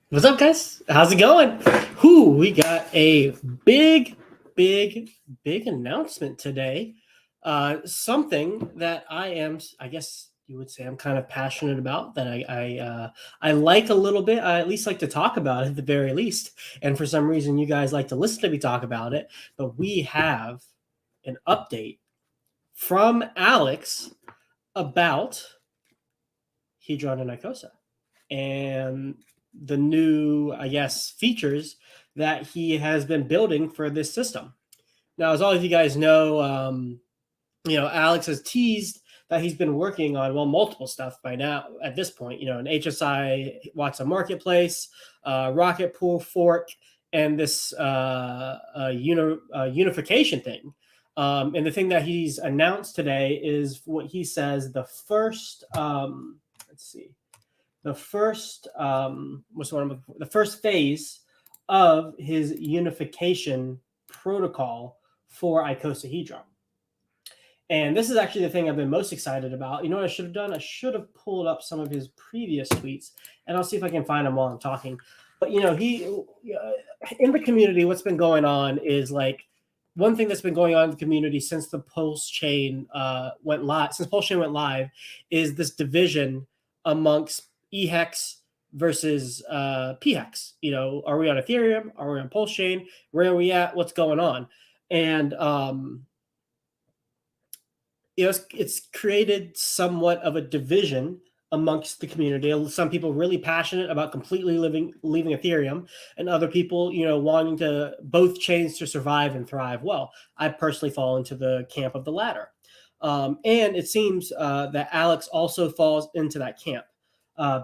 What's up, guys? How's it going? We got a big, big, big announcement today. Something that I guess you would say, I'm kind of passionate about. That I like a little bit. I at least like to talk about it at the very least. And for some reason, you guys like to listen to me talk about it. But we have an update from Alex about Hedron and Icosa and the new, I guess, features that he has been building for this system. Now, as all of you guys know, Alex has teased that he's been working on, well, multiple stuff by now at this point, an HSI Watson Marketplace, Rocket Pool Fork, and this unification thing. And the thing that he's announced today is what he says the first, let's see, the first the first phase of his unification protocol for Icosa Hedron. And this is actually the thing I've been most excited about. You know what I should have done? I should have pulled up some of his previous tweets, and I'll see if I can find them while I'm talking. But he in the community, what's been going on is like one thing that's been going on in the community since the Pulse chain went live. Since Pulse chain went live, is this division amongst eHex versus pHex. Are we on Ethereum? Are we on Pulse chain? Where are we at? What's going on? And it's created somewhat of a division amongst the community. Some people really passionate about completely leaving Ethereum, and other people, wanting to both chains to survive and thrive. Well, I personally fall into the camp of the latter. And it seems that Alex also falls into that camp.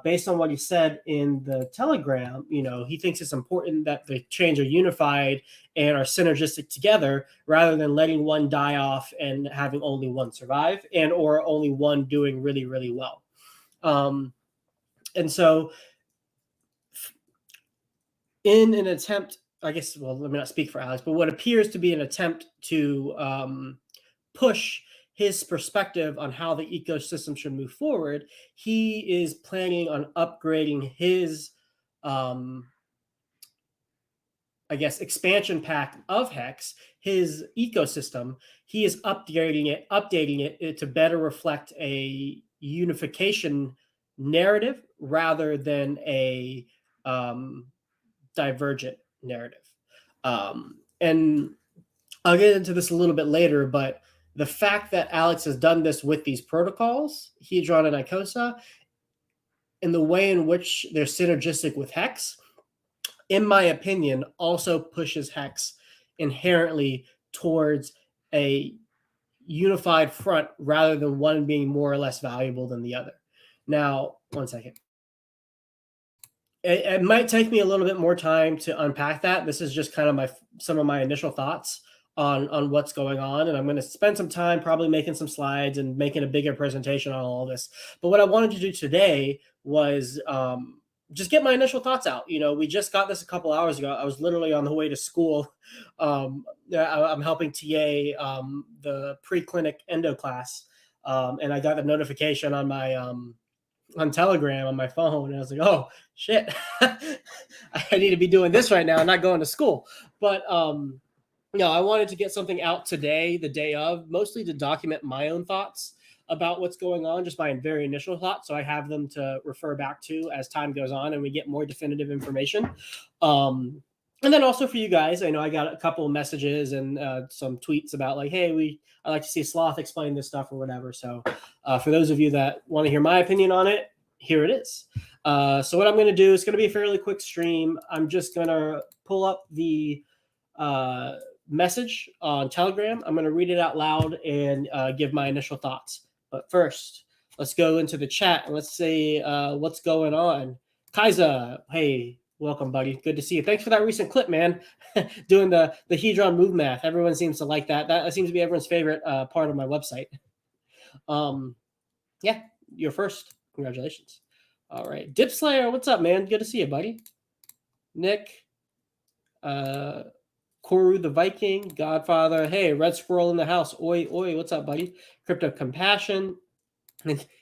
Based on what he said in the Telegram, he thinks it's important that the chains are unified and are synergistic together rather than letting one die off and having only one survive and or only one doing really, really well. And so in an attempt, I guess, well, let me not speak for Alex, but what appears to be an attempt to push his perspective on how the ecosystem should move forward, he is planning on upgrading his, I guess, expansion pack of Hex, his ecosystem. He is updating it to better reflect a unification narrative rather than a divergent narrative. And I'll get into this a little bit later, but the fact that Alex has done this with these protocols, Hedron and Icosa, and the way in which they're synergistic with Hex, in my opinion, also pushes Hex inherently towards a unified front rather than one being more or less valuable than the other. Now, one second. It might take me a little bit more time to unpack that. This is just kind of some of my initial thoughts on what's going on, and I'm going to spend some time probably making some slides and making a bigger presentation on all of this. But what I wanted to do today was just get my initial thoughts out. We just got this a couple hours ago. I was literally on the way to school. I'm helping TA the pre-clinic endo class, and I got the notification on my on Telegram on my phone, and I was like, "Oh shit, I need to be doing this right now, not going to school." But I wanted to get something out today, the day of, mostly to document my own thoughts about what's going on, just my very initial thoughts, so I have them to refer back to as time goes on and we get more definitive information. And then also for you guys, I know I got a couple of messages and some tweets about like, hey, I like to see Sloth explain this stuff or whatever. So for those of you that want to hear my opinion on it, here it is. So what I'm going to do is going to be a fairly quick stream. I'm just going to pull up the message on Telegram. I'm going to read it out loud and give my initial thoughts. But first, let's go into the chat and let's see what's going on. Kaiza, hey, welcome, buddy. Good to see you. Thanks for that recent clip, man. Doing the Hedron move math. Everyone seems to like that. That seems to be everyone's favorite part of my website. Yeah, you're first. Congratulations. All right. Dip Slayer, what's up, man? Good to see you, buddy. Nick, Koru the Viking, Godfather. Hey, Red Squirrel in the house. Oi, oi, what's up, buddy? Crypto Compassion.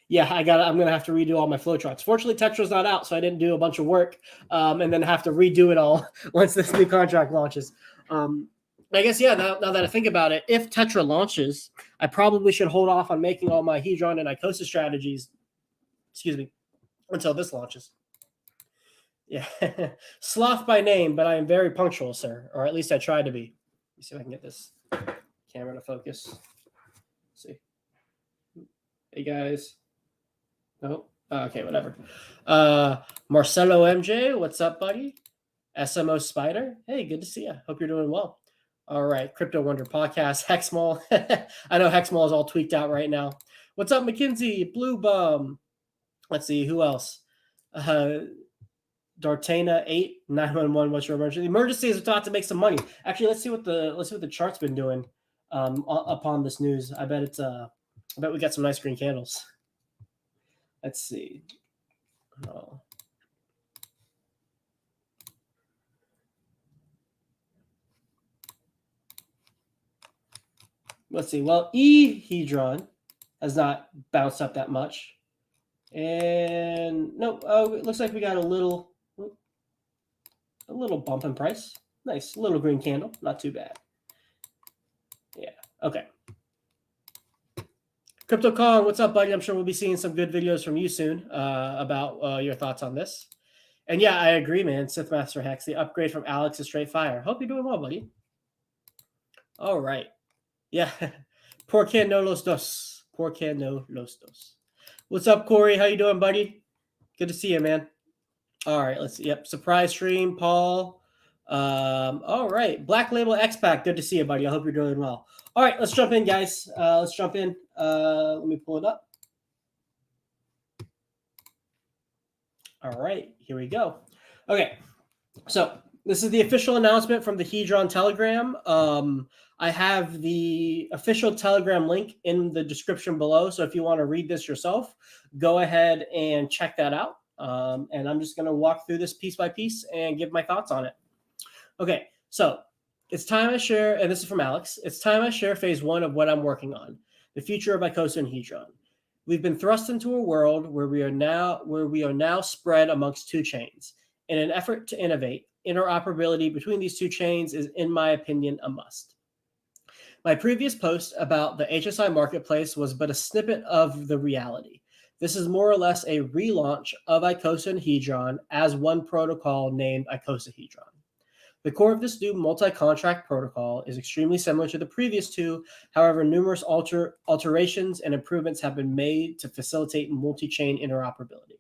Yeah, I'm gonna have to redo all my flowcharts. Fortunately, Tetra's not out, so I didn't do a bunch of work, and then have to redo it all once this new contract launches. I guess yeah. Now that I think about it, if Tetra launches, I probably should hold off on making all my Hedron and Icosa strategies. Excuse me, until this launches. Yeah, sloth by name, but I am very punctual, sir, or at least I try to be. Let me see if I can get this camera to focus. Let's see, hey guys. No. Okay, whatever. Marcelo MJ, what's up, buddy? SMO Spider, hey, good to see you. Hope you're doing well. All right, Crypto Wonder Podcast, Hexmall. I know Hexmall is all tweaked out right now. What's up, McKinsey? Blue Bum. Let's see, who else? Dartana 8911. What's your emergency? The emergency is thought to make some money. Actually, let's see what the chart's been doing upon this news. I bet we got some nice green candles. Let's see. Oh. Let's see. Well, Hedron has not bounced up that much. And no, it looks like we got a little bump in price. Nice little green candle. Not too bad. Yeah. Okay. Crypto Kong, what's up, buddy? I'm sure we'll be seeing some good videos from you soon about your thoughts on this. And yeah, I agree, man. Sith Master Hex, the upgrade from Alex is straight fire. Hope you're doing well, buddy. All right. Yeah. Por qué no los dos? Por qué no los dos? What's up, Corey? How you doing, buddy? Good to see you, man. All right, let's see. Yep, surprise stream, Paul. All right, Black Label X-Pack. Good to see you, buddy. I hope you're doing well. All right, let's jump in, guys. Let's jump in. Let me pull it up. All right, here we go. Okay, so this is the official announcement from the Hedron Telegram. I have the official Telegram link in the description below. So if you want to read this yourself, go ahead and check that out. And I'm just going to walk through this piece by piece and give my thoughts on it. Okay, so it's time I share, and this is from Alex. It's time I share phase one of what I'm working on, the future of Icosa and Hedron. We've been thrust into a world where we are now spread amongst two chains. In an effort to innovate, interoperability between these two chains is, in my opinion, a must. My previous post about the HSI marketplace was but a snippet of the reality. This is more or less a relaunch of Icosa and Hedron as one protocol named Icosa Hedron. The core of this new multi-contract protocol is extremely similar to the previous two. However, numerous alterations and improvements have been made to facilitate multi-chain interoperability.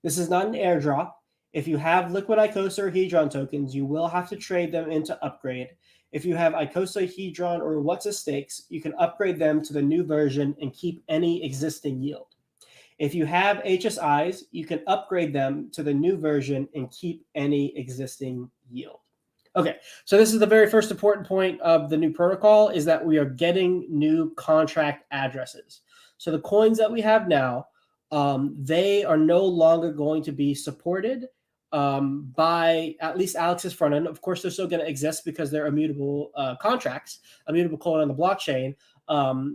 This is not an airdrop. If you have liquid Icosa or Hedron tokens, you will have to trade them into upgrade. If you have Icosa, Hedron, or What's a Stakes, you can upgrade them to the new version and keep any existing yield. If you have HSIs, you can upgrade them to the new version and keep any existing yield. Okay, so this is the very first important point of the new protocol, is that we are getting new contract addresses. So the coins that we have now, they are no longer going to be supported by at least Alex's front end. Of course, they're still going to exist because they're immutable contracts, immutable coin on the blockchain,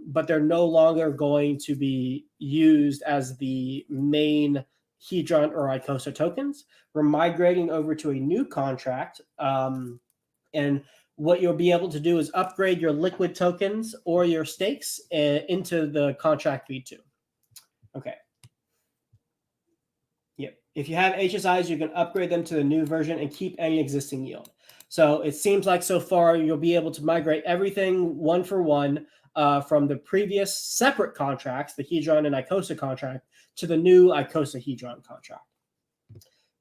but they're no longer going to be used as the main Hedron or Icosa tokens. We're migrating over to a new contract, and what you'll be able to do is upgrade your liquid tokens or your stakes into the contract v2. Okay. Yep. If you have HSIs, you can upgrade them to the new version and keep any existing yield. So it seems like so far you'll be able to migrate everything one for one from the previous separate contracts, the Hedron and Icosa contract, to the new Icosa Hedron contract.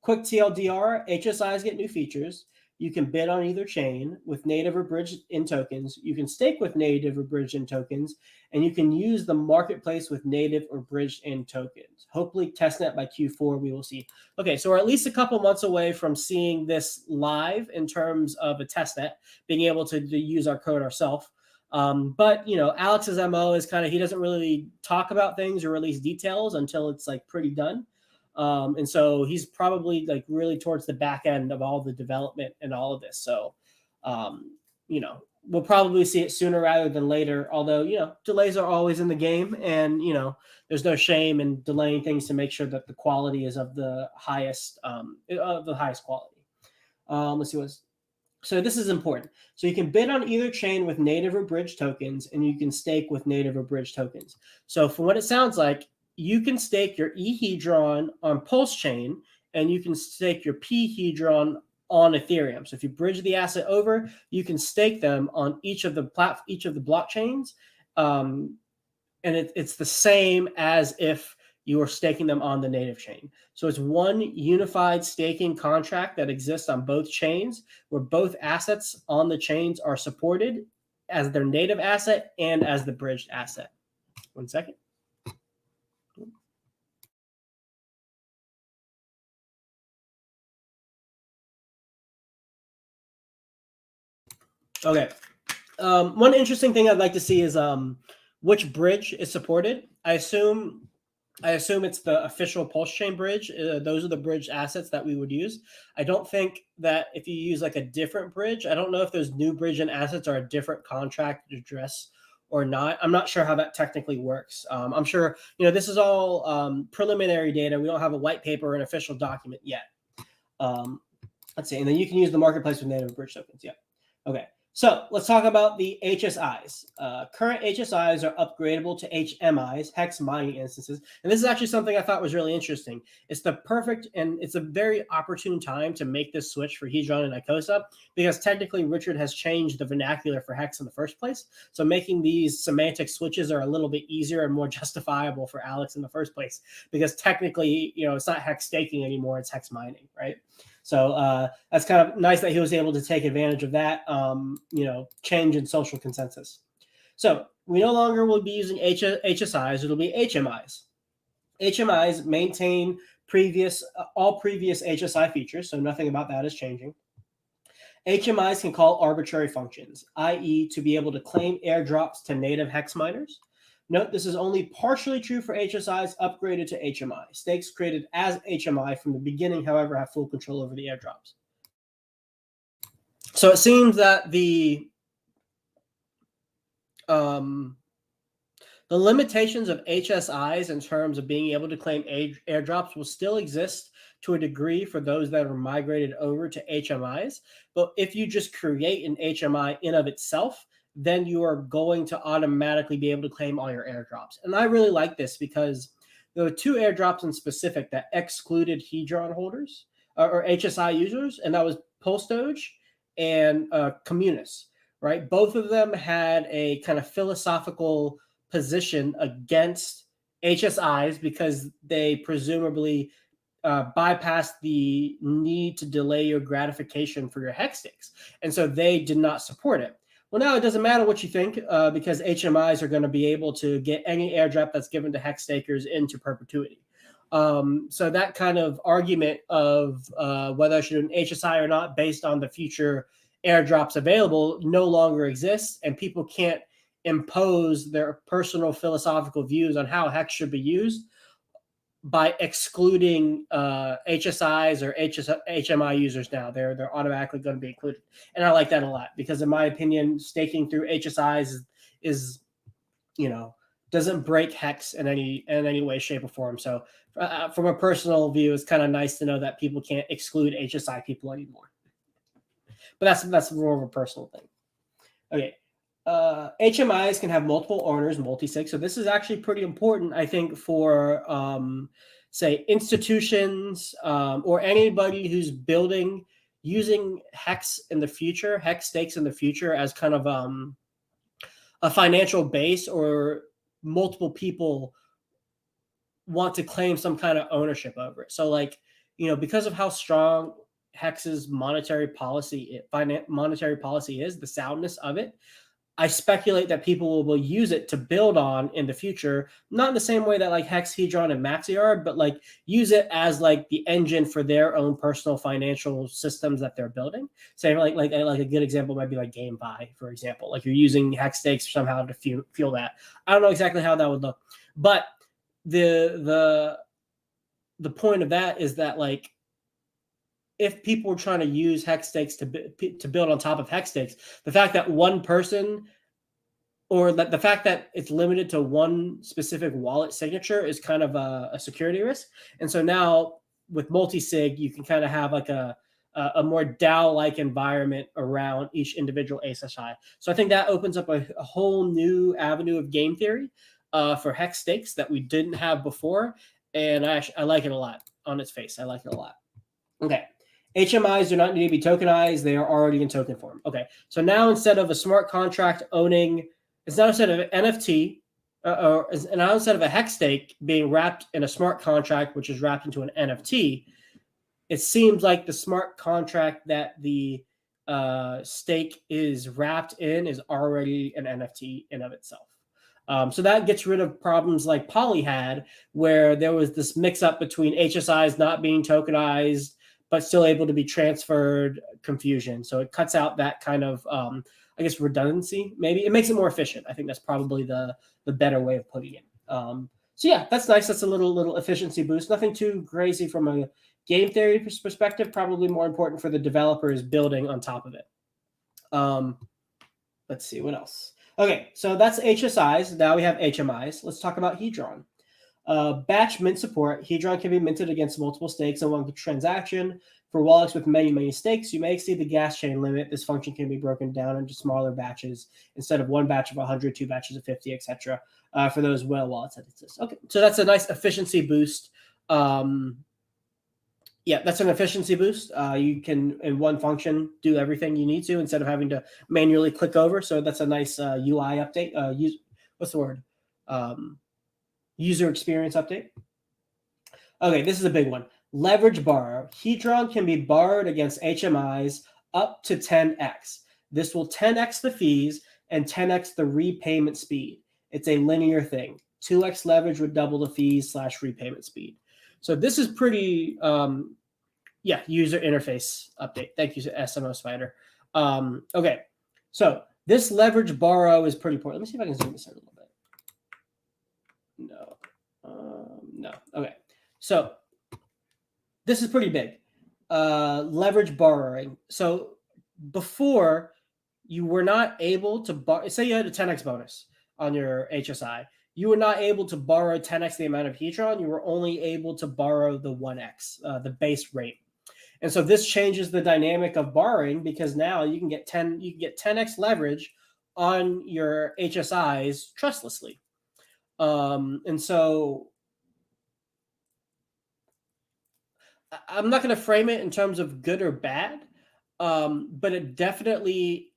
Quick TLDR, HSIs get new features. You can bid on either chain with native or bridged in tokens. You can stake with native or bridged in tokens, and you can use the marketplace with native or bridged in tokens. Hopefully testnet by Q4, we will see. Okay, so we're at least a couple months away from seeing this live in terms of a testnet, being able to use our code ourselves. But, you know, Alex's MO is kind of, he doesn't really talk about things or release details until it's like pretty done. And so he's probably like really towards the back end of all the development and all of this. So, you know, we'll probably see it sooner rather than later. Although, delays are always in the game, and there's no shame in delaying things to make sure that the quality is of the highest quality. Let's see what's So this is important. So you can bid on either chain with native or bridge tokens, and you can stake with native or bridge tokens. So from what it sounds like, you can stake your Hedron on Pulse chain, and you can stake your Hedron on Ethereum. So if you bridge the asset over, you can stake them on each of the blockchains, and it's the same as if you are staking them on the native chain. So it's one unified staking contract that exists on both chains, where both assets on the chains are supported as their native asset and as the bridged asset. 1 second. Okay. One interesting thing I'd like to see is which bridge is supported. I assume it's the official Pulse Chain bridge. Those are the bridge assets that we would use. I don't think that if you use like a different bridge, I don't know if those new bridge and assets are a different contract address or not. I'm not sure how that technically works. I'm sure, this is all preliminary data. We don't have a white paper or an official document yet. Let's see. And then you can use the marketplace with native bridge tokens. Yeah. Okay. So let's talk about the HSIs. Current HSIs are upgradable to HMIs, hex mining instances. And this is actually something I thought was really interesting. It's the perfect, and it's a very opportune time to make this switch for Hedron and Icosa, because technically Richard has changed the vernacular for hex in the first place. So making these semantic switches are a little bit easier and more justifiable for Alex in the first place, because technically, it's not hex staking anymore, it's hex mining, right? So that's kind of nice that he was able to take advantage of that, change in social consensus. So we no longer will be using HSIs. It'll be HMIs. HMIs maintain all previous HSI features, so nothing about that is changing. HMIs can call arbitrary functions, i.e. to be able to claim airdrops to native hex miners. Note, this is only partially true for HSIs upgraded to HMI. Stakes created as HMI from the beginning, however, have full control over the airdrops. So it seems that the limitations of HSIs in terms of being able to claim airdrops will still exist to a degree for those that are migrated over to HMIs. But if you just create an HMI in of itself, then you are going to automatically be able to claim all your airdrops. And I really like this because there were 2 airdrops in specific that excluded Hedron holders or HSI users, and that was Pulse Doge and Communis, right? Both of them had a kind of philosophical position against HSIs because they presumably bypass the need to delay your gratification for your hex stakes. And so they did not support it. Well, now it doesn't matter what you think because HMIs are going to be able to get any airdrop that's given to hex stakers into perpetuity. So that kind of argument of whether I should do an HSI or not based on the future airdrops available no longer exists, and people can't impose their personal philosophical views on how hex should be used by excluding HSIs or HMI users now. They're automatically going to be included. And I like that a lot because in my opinion, staking through HSIs is doesn't break hex in any way, shape, or form. So from a personal view, it's kind of nice to know that people can't exclude HSI people anymore. But that's more of a personal thing. Okay. HMIs can have multiple owners, multi-sig. So this is actually pretty important, I think, for say institutions or anybody who's building using hex in the future, hex stakes in the future as kind of a financial base, or multiple people want to claim some kind of ownership over it. So because of how strong Hex's monetary policy is, the soundness of it, I speculate that people will use it to build on in the future, not in the same way that Hex, Hedron, and Maxi are, but use it as the engine for their own personal financial systems that they're building. Say like a good example might be GameFi, for example. You're using Hex stakes somehow to fuel that. I don't know exactly how that would look, but the point of that is that if people were trying to use hex stakes to build on top of hex stakes, the fact that one person, or that the fact that it's limited to one specific wallet signature is kind of a security risk. And so now with multi-sig, you can kind of have like a more DAO-like environment around each individual ASSI. So I think that opens up a whole new avenue of game theory for hex stakes that we didn't have before. And I like it a lot on its face. I like it a lot. Okay. HMIs do not need to be tokenized. They are already in token form. Okay. So now instead of a smart contract owning, it's not instead of an NFT, or now instead of a hex stake being wrapped in a smart contract, which is wrapped into an NFT, it seems like the smart contract that the stake is wrapped in is already an NFT in of itself. So that gets rid of problems like Poly had, where there was this mix-up between HSIs not being tokenized but still able to be transferred confusion. So it cuts out that kind of, I guess, redundancy. Maybe it makes it more efficient. I think that's probably the better way of putting it. So yeah, that's nice. That's a little efficiency boost. Nothing too crazy from a game theory perspective. Probably more important for the developers building on top of it. Let's see what else. Okay, so that's HSIs. Now we have HMIs. Let's talk about Hedron. Batch mint support. Hedron can be minted against multiple stakes in one transaction. For wallets with many stakes, you may exceed the gas chain limit. This function can be broken down into smaller batches instead of one batch of 100, two batches of 50, etc. For those whale wallets that exist. Okay, so that's a nice efficiency boost. Yeah, that's an efficiency boost. You can, in one function, do everything you need to instead of having to manually click over. So that's a nice UI update. What's the word? User experience update. Okay, this is a big one. Leverage borrow. Hedron can be borrowed against HMIs up to 10x. This will 10x the fees and 10x the repayment speed. It's a linear thing. 2x leverage would double the fees / repayment speed. So this is pretty, user interface update. Thank you, SMO Spider. Okay, so this leverage borrow is pretty important. Let me see if I can zoom this in a little bit. No. Okay, so this is pretty big. Leverage borrowing. So before, you were not able to borrow. Say you had a 10x bonus on your HSI. You were not able to borrow 10x the amount of Hedron. You were only able to borrow the 1x, the base rate. And so this changes the dynamic of borrowing, because now you can get 10x leverage on your HSIs trustlessly. And so I'm not going to frame it in terms of good or bad, but it definitely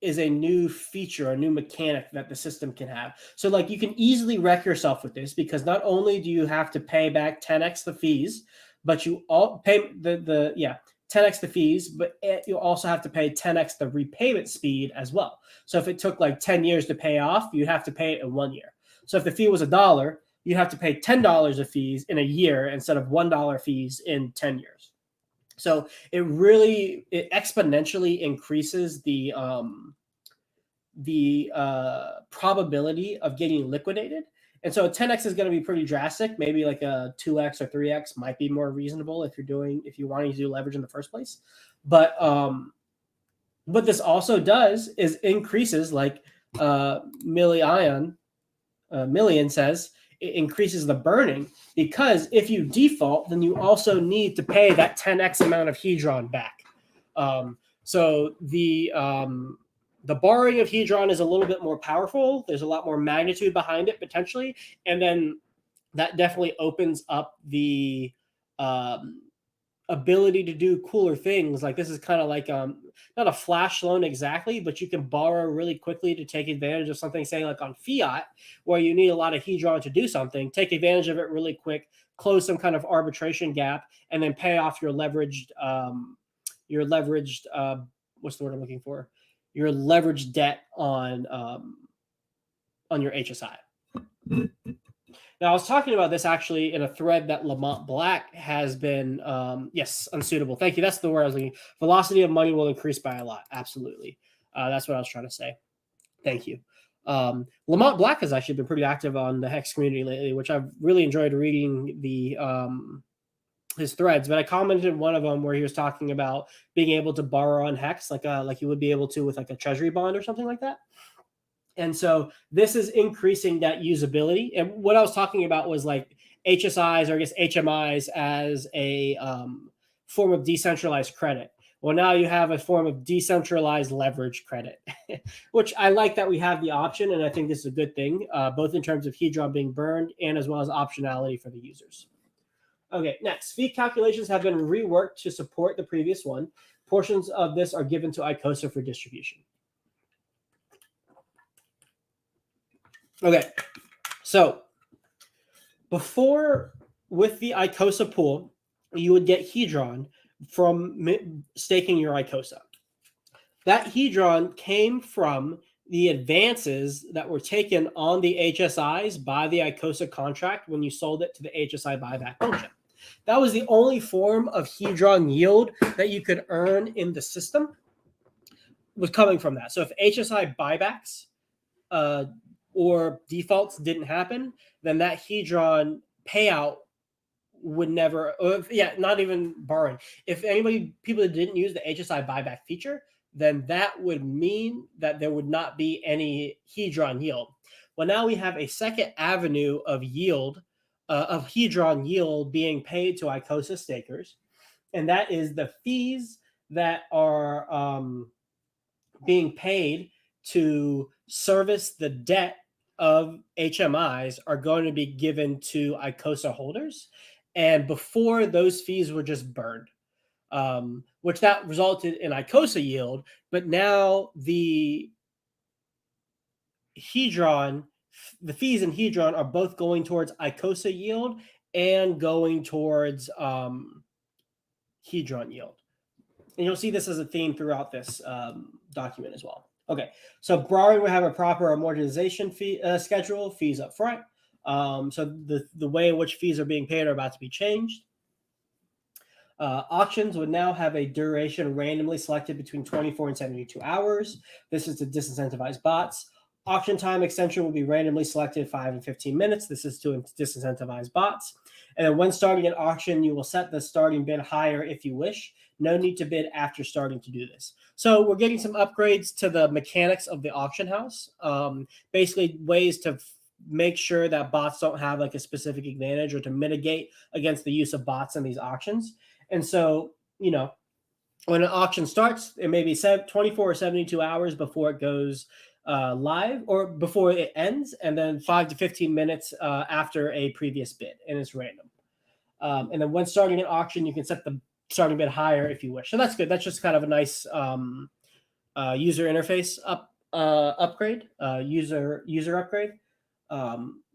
is a new feature, a new mechanic that the system can have. So like, you can easily wreck yourself with this, because not only do you have to pay back 10x the fees, but you all pay 10x the fees, but you also have to pay 10x the repayment speed as well. So if it took like 10 years to pay off, you'd have to pay it in 1 year. So if the fee was $1, you have to pay $10 of fees in a year instead of $1 fees in 10 years. So it exponentially increases the probability of getting liquidated. And so 10x is going to be pretty drastic. Maybe like a 2x or 3x might be more reasonable if you're wanting to do leverage in the first place. But what this also does is increases, like Million says, it increases the burning, because if you default, then you also need to pay that 10x amount of Hedron back. So the borrowing of Hedron is a little bit more powerful. There's a lot more magnitude behind it potentially, and then that definitely opens up the ability to do cooler things. Like, this is kind of like not a flash loan exactly, but you can borrow really quickly to take advantage of something, say like on fiat, where you need a lot of Hedron to do something. Take advantage of it really quick, close some kind of arbitration gap, and then pay off your leveraged what's the word I'm looking for? Your leveraged debt on your HSI. Now, I was talking about this actually in a thread that Lamont Black has been, unsuitable. Thank you. That's the word I was looking. Velocity of money will increase by a lot. Absolutely. That's what I was trying to say. Thank you. Lamont Black has actually been pretty active on the Hex community lately, which I've really enjoyed reading the his threads, but I commented in one of them where he was talking about being able to borrow on Hex, like you would be able to with like a treasury bond or something like that. And so this is increasing that usability. And what I was talking about was like HSIs, or I guess HMIs, as a form of decentralized credit. Well, now you have a form of decentralized leverage credit, which I like that we have the option. And I think this is a good thing, both in terms of Hedron being burned and as well as optionality for the users. Okay, next, fee calculations have been reworked to support the previous one. Portions of this are given to Icosa for distribution. Okay, so before, with the Icosa pool, you would get Hedron from staking your Icosa. That Hedron came from the advances that were taken on the HSIs by the Icosa contract when you sold it to the HSI buyback function. That was the only form of Hedron yield that you could earn in the system, was coming from that. So if HSI buybacks or defaults didn't happen, then that Hedron payout would never, not even borrowing. If people that didn't use the HSI buyback feature, then that would mean that there would not be any Hedron yield. Well, now we have a second avenue of yield, of Hedron yield being paid to Icosa stakers, and that is the fees that are being paid to service the debt of HMIs are going to be given to Icosa holders. And before, those fees were just burned, which that resulted in Icosa yield. But now the Hedron, the fees in Hedron are both going towards Icosa yield and going towards Hedron yield. And you'll see this as a theme throughout this document as well. Okay, so borrowing will have a proper amortization fee schedule, fees up front. So the way in which fees are being paid are about to be changed. Auctions would now have a duration randomly selected between 24 and 72 hours. This is to disincentivize bots. Auction time extension will be randomly selected 5 and 15 minutes. This is to disincentivize bots. And then when starting an auction, you will set the starting bid higher if you wish. No need to bid after starting to do this. So we're getting some upgrades to the mechanics of the auction house. Basically ways to make sure that bots don't have like a specific advantage, or to mitigate against the use of bots in these auctions. And so, when an auction starts, it may be 24 or 72 hours before it goes live, or before it ends, and then 5 to 15 minutes after a previous bid, and it's random. And then when starting an auction, you can set the starting bid higher if you wish. So that's good. That's just kind of a nice user interface upgrade, user upgrade.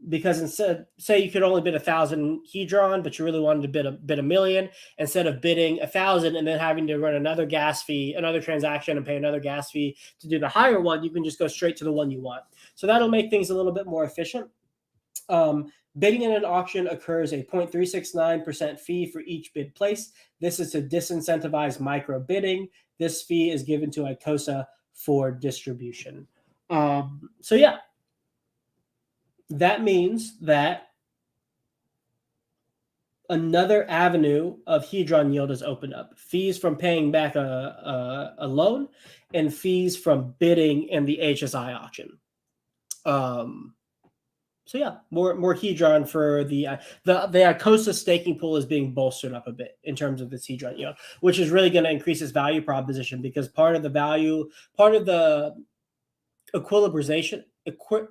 Because instead, say you could only bid 1,000 Hedron, but you really wanted to bid a million, instead of bidding 1,000 and then having to run another gas fee, another transaction, and pay another gas fee to do the higher one, you can just go straight to the one you want. So that'll make things a little bit more efficient. Bidding in an auction occurs a 0.369% fee for each bid placed. This is to disincentivize micro bidding. This fee is given to Icosa for distribution. So yeah, that means that another avenue of Hedron yield is opened up. Fees from paying back a loan, and fees from bidding in the HSI auction. So yeah, more Hedron for the Icosa staking pool is being bolstered up a bit in terms of its Hedron yield, which is really going to increase its value proposition, because part of the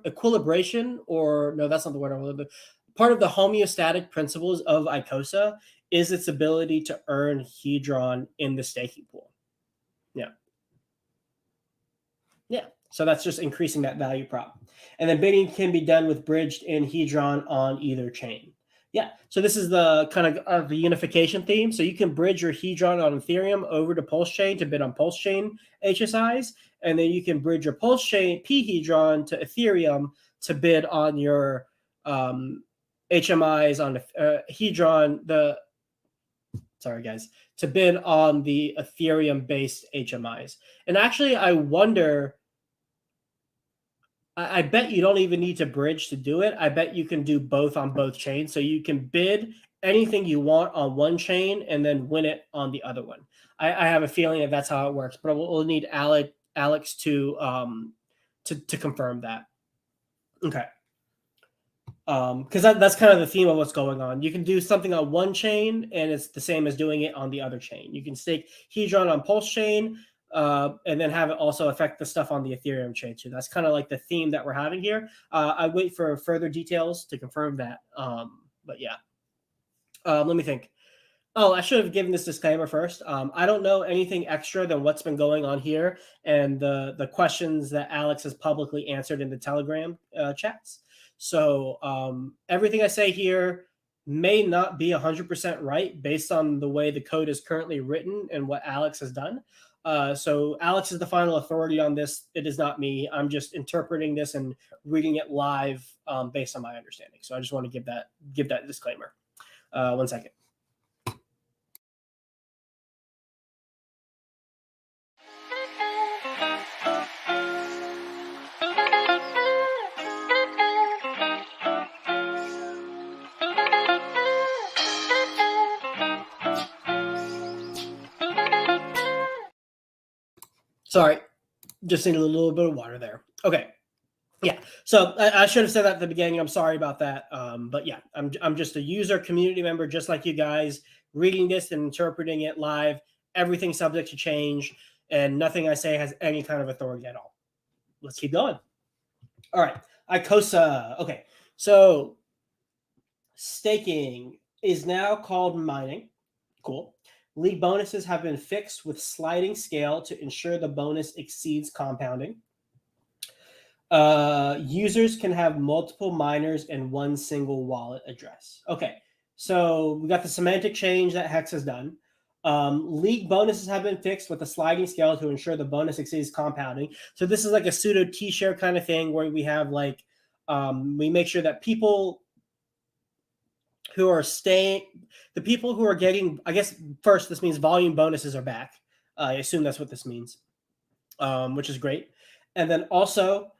equilibration, or no, that's not the word I want. Part of the homeostatic principles of Icosa is its ability to earn Hedron in the staking pool. Yeah. So that's just increasing that value prop. And then bidding can be done with bridged in Hedron on either chain. Yeah. So this is the kind of the unification theme. So you can bridge your Hedron on Ethereum over to Pulse Chain to bid on Pulse Chain HSIs. And then you can bridge your Pulse Chain P Hedron to Ethereum to bid on your HMIs on Hedron, sorry guys, to bid on the Ethereum based HMIs. And actually, I wonder, I bet you don't even need to bridge to do it. I bet you can do both on both chains. So you can bid anything you want on one chain and then win it on the other one. I have a feeling that that's how it works, but we'll need Alex to confirm that. Okay. Because that's kind of the theme of what's going on. You can do something on one chain, and it's the same as doing it on the other chain. You can stake Hedron on Pulse chain, and then have it also affect the stuff on the Ethereum chain too. That's kind of like the theme that we're having here. I wait for further details to confirm that. But yeah, let me think. Oh, I should have given this disclaimer first. I don't know anything extra than what's been going on here and the questions that Alex has publicly answered in the Telegram chats. So everything I say here may not be 100% right based on the way the code is currently written and what Alex has done. So Alex is the final authority on this. It is not me. I'm just interpreting this and reading it live based on my understanding. So I just want to give that disclaimer. 1 second. Sorry, just need a little bit of water there. Okay. Yeah. So I should have said that at the beginning. I'm sorry about that. But yeah, I'm just a user, community member, just like you guys, reading this and interpreting it live. Everything subject to change, and nothing I say has any kind of authority at all. Let's keep going. All right. Icosa. Okay. So staking is now called mining. Cool. League bonuses have been fixed with sliding scale to ensure the bonus exceeds compounding. Users can have multiple miners in one single wallet address. Okay, so we got the semantic change that Hex has done. League bonuses have been fixed with a sliding scale to ensure the bonus exceeds compounding. So this is like a pseudo T-share kind of thing where we have like we make sure that people who are staying, the people who are getting, I guess first this means volume bonuses are back. I assume that's what this means, which is great. And then also,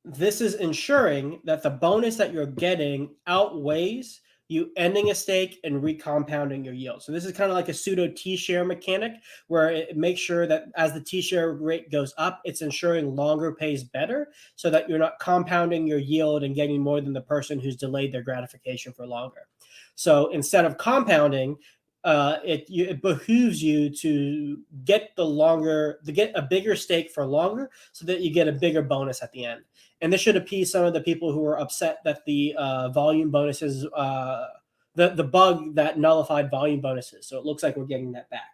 this is ensuring that the bonus that you're getting outweighs you ending a stake and recompounding your yield. So this is kind of like a pseudo T-share mechanic where it makes sure that as the T-share rate goes up, it's ensuring longer pays better so that you're not compounding your yield and getting more than the person who's delayed their gratification for longer. So instead of compounding, it behooves you to get a bigger stake for longer so that you get a bigger bonus at the end. And this should appease some of the people who are upset that the volume bonuses, the bug that nullified volume bonuses. So it looks like we're getting that back.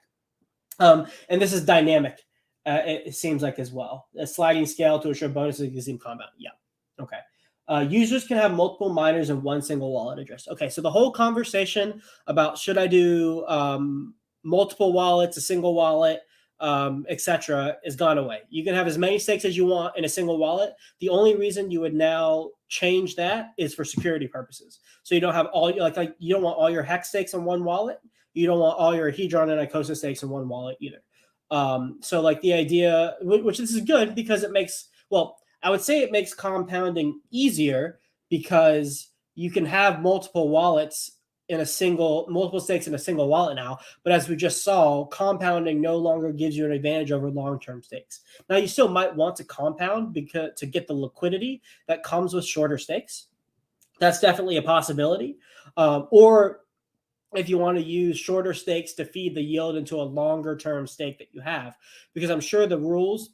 And this is dynamic, it seems like as well. A sliding scale to ensure bonuses exceed compound. Yeah. Okay. Users can have multiple miners in one single wallet address. Okay, so the whole conversation about should I do multiple wallets, a single wallet, etc., is gone away. You can have as many stakes as you want in a single wallet. The only reason you would now change that is for security purposes. So you don't have all like you don't want all your Hex stakes in one wallet. You don't want all your Hedron and Icosa stakes in one wallet either. So like the idea, which this is good because it makes I would say it makes compounding easier because you can have multiple wallets multiple stakes in a single wallet now. But as we just saw, compounding no longer gives you an advantage over long-term stakes. Now you still might want to compound because to get the liquidity that comes with shorter stakes. That's definitely a possibility. Or if you want to use shorter stakes to feed the yield into a longer term stake that you have, because I'm sure the rules,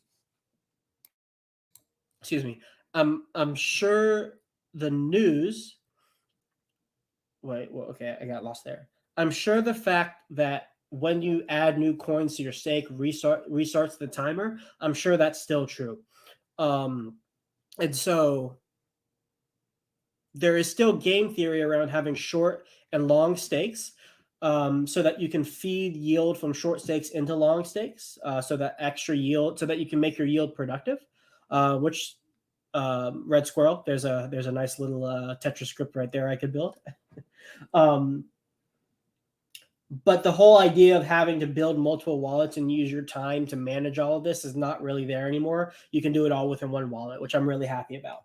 excuse me, I'm sure the news. Wait, well, okay, I got lost there. I'm sure the fact that when you add new coins to your stake, restarts the timer. I'm sure that's still true, and so there is still game theory around having short and long stakes, so that you can feed yield from short stakes into long stakes, so that extra yield, so that you can make your yield productive, which Red Squirrel. There's a nice little Tetris script right there I could build. But the whole idea of having to build multiple wallets and use your time to manage all of this is not really there anymore. You can do it all within one wallet, which I'm really happy about.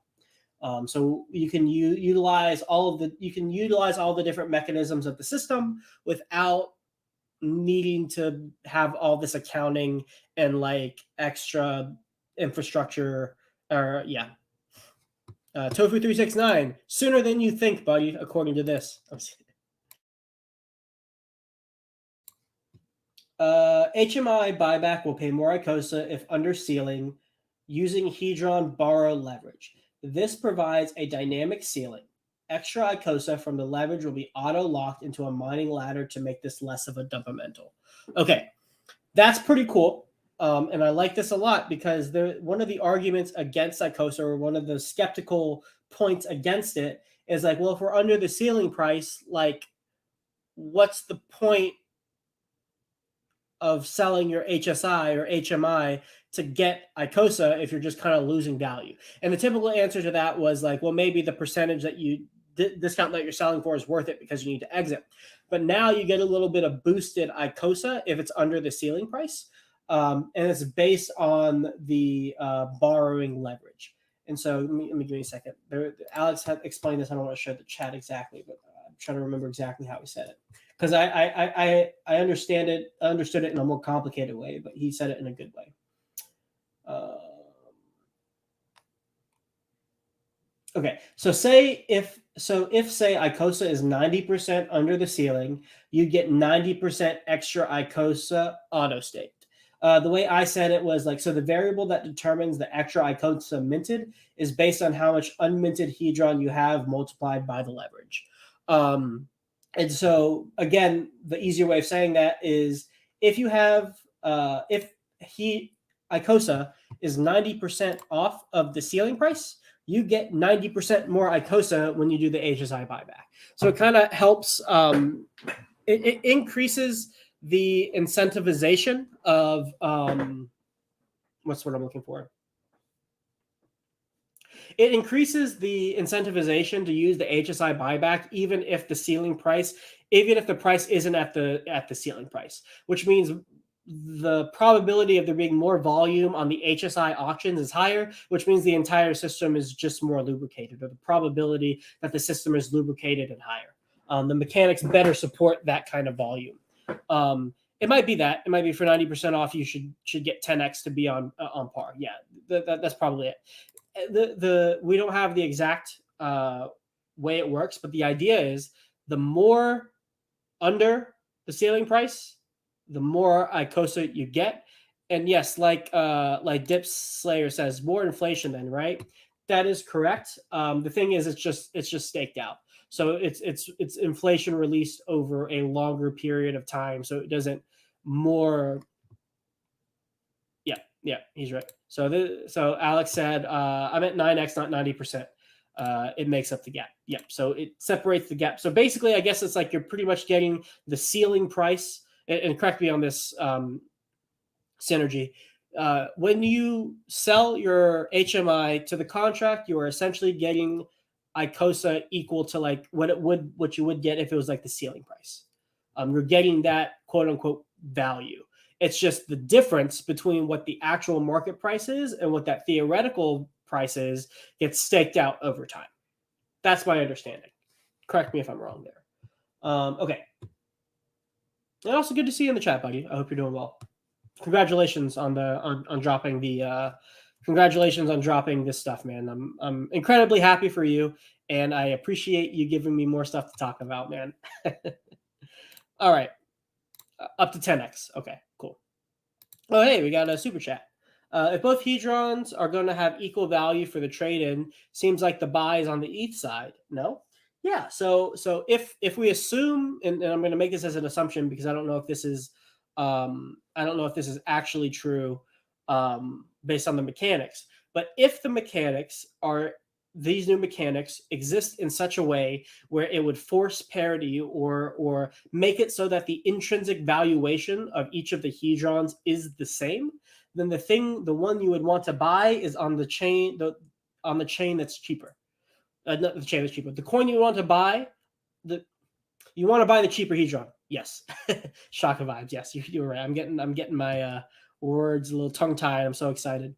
So you can utilize all the different mechanisms of the system without needing to have all this accounting and like extra infrastructure. Or yeah, Tofu 369 sooner than you think, buddy. According to this, HMI buyback will pay more Icosa if under ceiling using Hedron borrow leverage. This provides a dynamic ceiling. Extra Icosa from the leverage will be auto locked into a mining ladder to make this less of a fundamental. Okay, that's pretty cool. And I like this a lot because one of the arguments against Icosa, or one of the skeptical points against it, is like, well, if we're under the ceiling price, like, what's the point of selling your HSI or HMI to get Icosa if you're just kind of losing value? And the typical answer to that was like, well, maybe the percentage that you discount that you're selling for is worth it because you need to exit. But now you get a little bit of boosted Icosa if it's under the ceiling price. And it's based on the borrowing leverage. And so let me give me a second. Alex had explained this. I don't want to show the chat exactly, but I'm trying to remember exactly how he said it, because I understood it in a more complicated way, but he said it in a good way. Okay, so if say Icosa is 90% under the ceiling, you get 90% extra Icosa auto staked. The way I said it was like, so the variable that determines the extra Icosa minted is based on how much unminted Hedron you have multiplied by the leverage. And so again, the easier way of saying that is if you have if Icosa is 90% off of the ceiling price, you get 90% more Icosa when you do the HSI buyback. So it kind of helps. It increases the incentivization of what's what I'm looking for. It increases the incentivization to use the HSI buyback, even if the price isn't at the ceiling price, which means the probability of there being more volume on the HSI auctions is higher, which means the entire system is just more lubricated, or the probability that the system is lubricated and higher. The mechanics better support that kind of volume. It might be that. It might be for 90% off, you should get 10x to be on par. Yeah, that's probably it. We don't have the exact way it works, but the idea is the more under the ceiling price, the more Icosa you get. And yes, like Dip Slayer says, more inflation then, right? That is correct. The thing is, it's just staked out. So it's inflation released over a longer period of time. So it doesn't more. Yeah, he's right. So Alex said, I'm at 9x, not 90%. It makes up the gap. Yep. So it separates the gap. So basically, I guess it's like you're pretty much getting the ceiling price. And correct me on this, Synergy. When you sell your HMI to the contract, you are essentially getting Icosa equal to like what you would get if it was like the ceiling price. You're getting that quote unquote value. It's just the difference between what the actual market price is and what that theoretical price is gets staked out over time. That's my understanding. Correct me if I'm wrong there. Okay. And also good to see you in the chat, buddy. I hope you're doing well. Congratulations on dropping this stuff, man. I'm incredibly happy for you, and I appreciate you giving me more stuff to talk about, man. All right. Up to 10x. Okay, cool. Oh, hey, we got a super chat. If both Hedrons are going to have equal value for the trade-in, seems like the buy is on the ETH side. No? Yeah. So if we assume, and I'm going to make this as an assumption because I don't know if this is actually true based on the mechanics. But if the mechanics are these new mechanics exist in such a way where it would force parity or make it so that the intrinsic valuation of each of the hedrons is the same, then the one you would want to buy is on the chain that's cheaper. Not the chain that's cheaper. The coin you want to buy, you want to buy the cheaper hedron. Yes. Shaka vibes. Yes, you're right. I'm getting my words a little tongue tied. I'm so excited.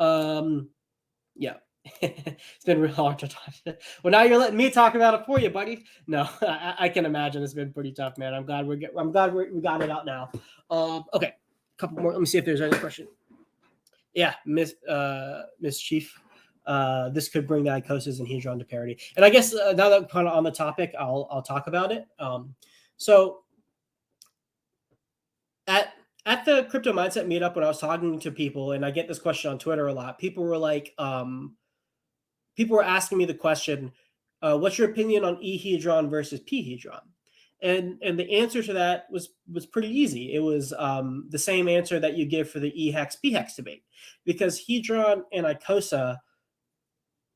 Yeah. It's been real hard to talk. Well, now you're letting me talk about it for you, buddy. No, I can imagine it's been pretty tough, man. I'm glad we got it out now. Okay, a couple more. Let me see if there's any question. Yeah, Miss Chief. This could bring the Icosas and Hedron to parity. And I guess now that we're kind of on the topic, I'll talk about it. So at at the crypto mindset meetup, when I was talking to people, and I get this question on Twitter a lot, people were asking me the question, "What's your opinion on ehedron versus phedron?" And the answer to that was pretty easy. It was the same answer that you give for the e-hex p-hex debate, because hedron and Icosa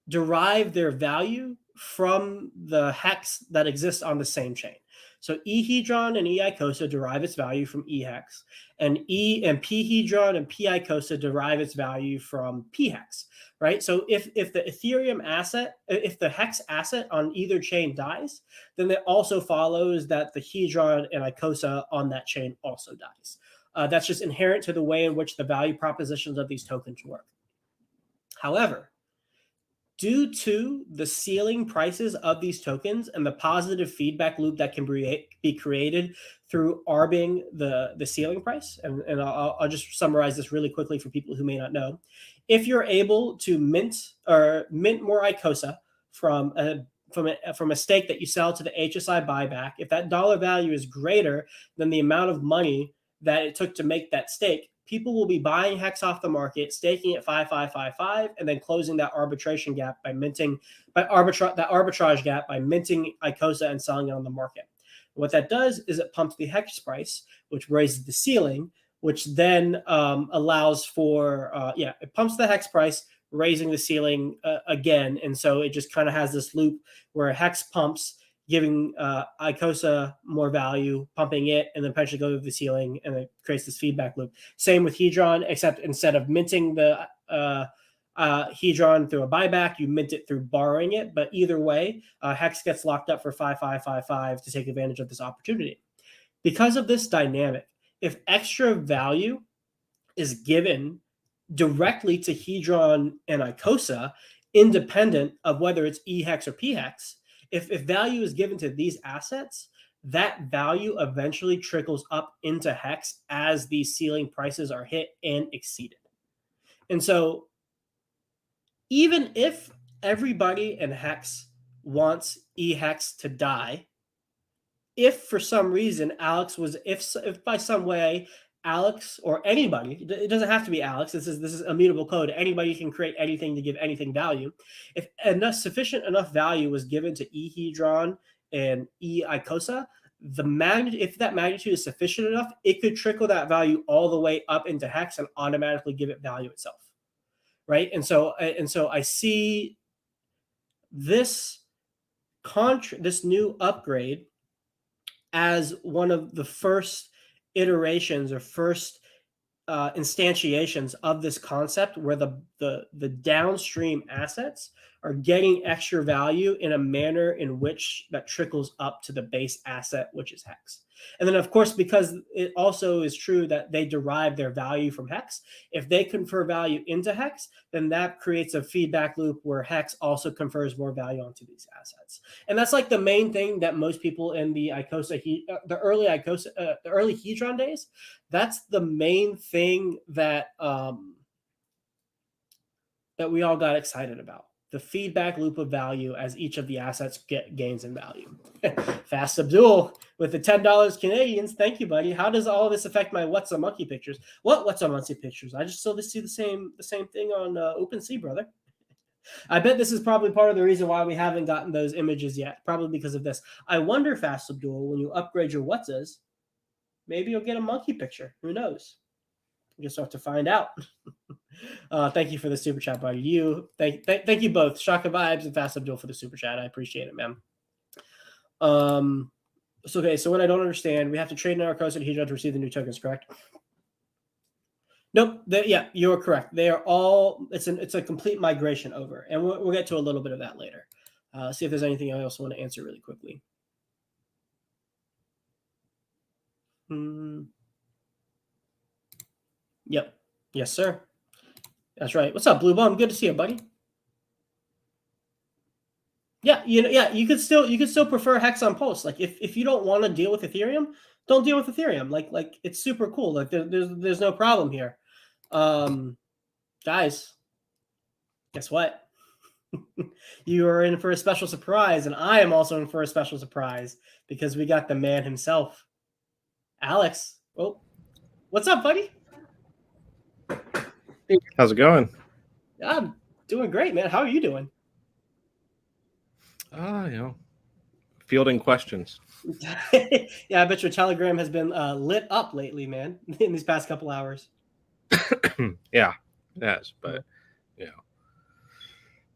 derive their value from the hex that exists on the same chain. So ehedron and eicosa derive its value from ehex, and phedron and picosa derive its value from phex, right? So if the Ethereum asset, if the hex asset on either chain dies, then it also follows that the hedron and Icosa on that chain also dies. That's just inherent to the way in which the value propositions of these tokens work. However, due to the ceiling prices of these tokens and the positive feedback loop that can be created through arbing the ceiling price, and I'll just summarize this really quickly for people who may not know. If you're able to mint more Icosa from a stake that you sell to the HSI buyback, if that dollar value is greater than the amount of money that it took to make that stake, people will be buying hex off the market, staking at 5555, and then closing that arbitration gap by minting arbitrage gap by minting Icosa and selling it on the market. What that does is it pumps the hex price, which raises the ceiling, which then allows for it pumps the hex price, raising the ceiling again, and so it just kind of has this loop where hex pumps, giving Icosa more value, pumping it, and then eventually go to the ceiling, and it creates this feedback loop. Same with Hedron, except instead of minting the Hedron through a buyback, you mint it through borrowing it. But either way, Hex gets locked up for 5555 to take advantage of this opportunity. Because of this dynamic, if extra value is given directly to Hedron and Icosa, independent of whether it's ehex or phex, if value is given to these assets, that value eventually trickles up into hex as these ceiling prices are hit and exceeded. And so even if everybody in hex wants ehex to die, if for some reason if by some way Alex or anybody, it doesn't have to be Alex, this is immutable code, anybody can create anything to give anything value. If sufficient enough value was given to ehedron and eicosa, if that magnitude is sufficient enough, it could trickle that value all the way up into hex and automatically give it value itself, right? And so I see this this new upgrade as one of the first iterations or first instantiations of this concept, where the downstream assets are getting extra value in a manner in which that trickles up to the base asset, which is hex. And then, of course, because it also is true that they derive their value from hex, if they confer value into hex, then that creates a feedback loop where hex also confers more value onto these assets. And that's like the main thing that most people in the the early Hedron days, that's the main thing that that we all got excited about. The feedback loop of value as each of the assets gains in value. Fast Abdul with the $10 Canadians. Thank you, buddy. How does all of this affect my What's a Monkey pictures? What's a Monkey pictures? I just still see the same thing on OpenSea, brother. I bet this is probably part of the reason why we haven't gotten those images yet. Probably because of this. I wonder, Fast Abdul, when you upgrade your What's, maybe you'll get a monkey picture. Who knows? You just have to find out. Thank you for the super chat, buddy. Thank you both, Shaka Vibes and Fast Abdul, for the super chat. I appreciate it, man. So what I don't understand, we have to trade in our Icosa and Hedron to receive the new tokens, correct? Nope. You're correct. They are all. It's a complete migration over, and we'll get to a little bit of that later. See if there's anything I also want to answer really quickly. Yep. Yes, sir. That's right. What's up, Blue Bum? Good to see you, buddy. Yeah, yeah, you could still prefer Hex on Pulse. Like if you don't want to deal with Ethereum, don't deal with Ethereum. Like it's super cool. Like there's no problem here. Um, guys, guess what? You are in for a special surprise, and I am also in for a special surprise because we got the man himself, Alex. Oh, what's up, buddy? How's it going? I'm doing great, man. How are you doing? You know, fielding questions. Yeah, I bet your Telegram has been lit up lately, man, in these past couple hours. Yeah, yes, Yeah. but you know,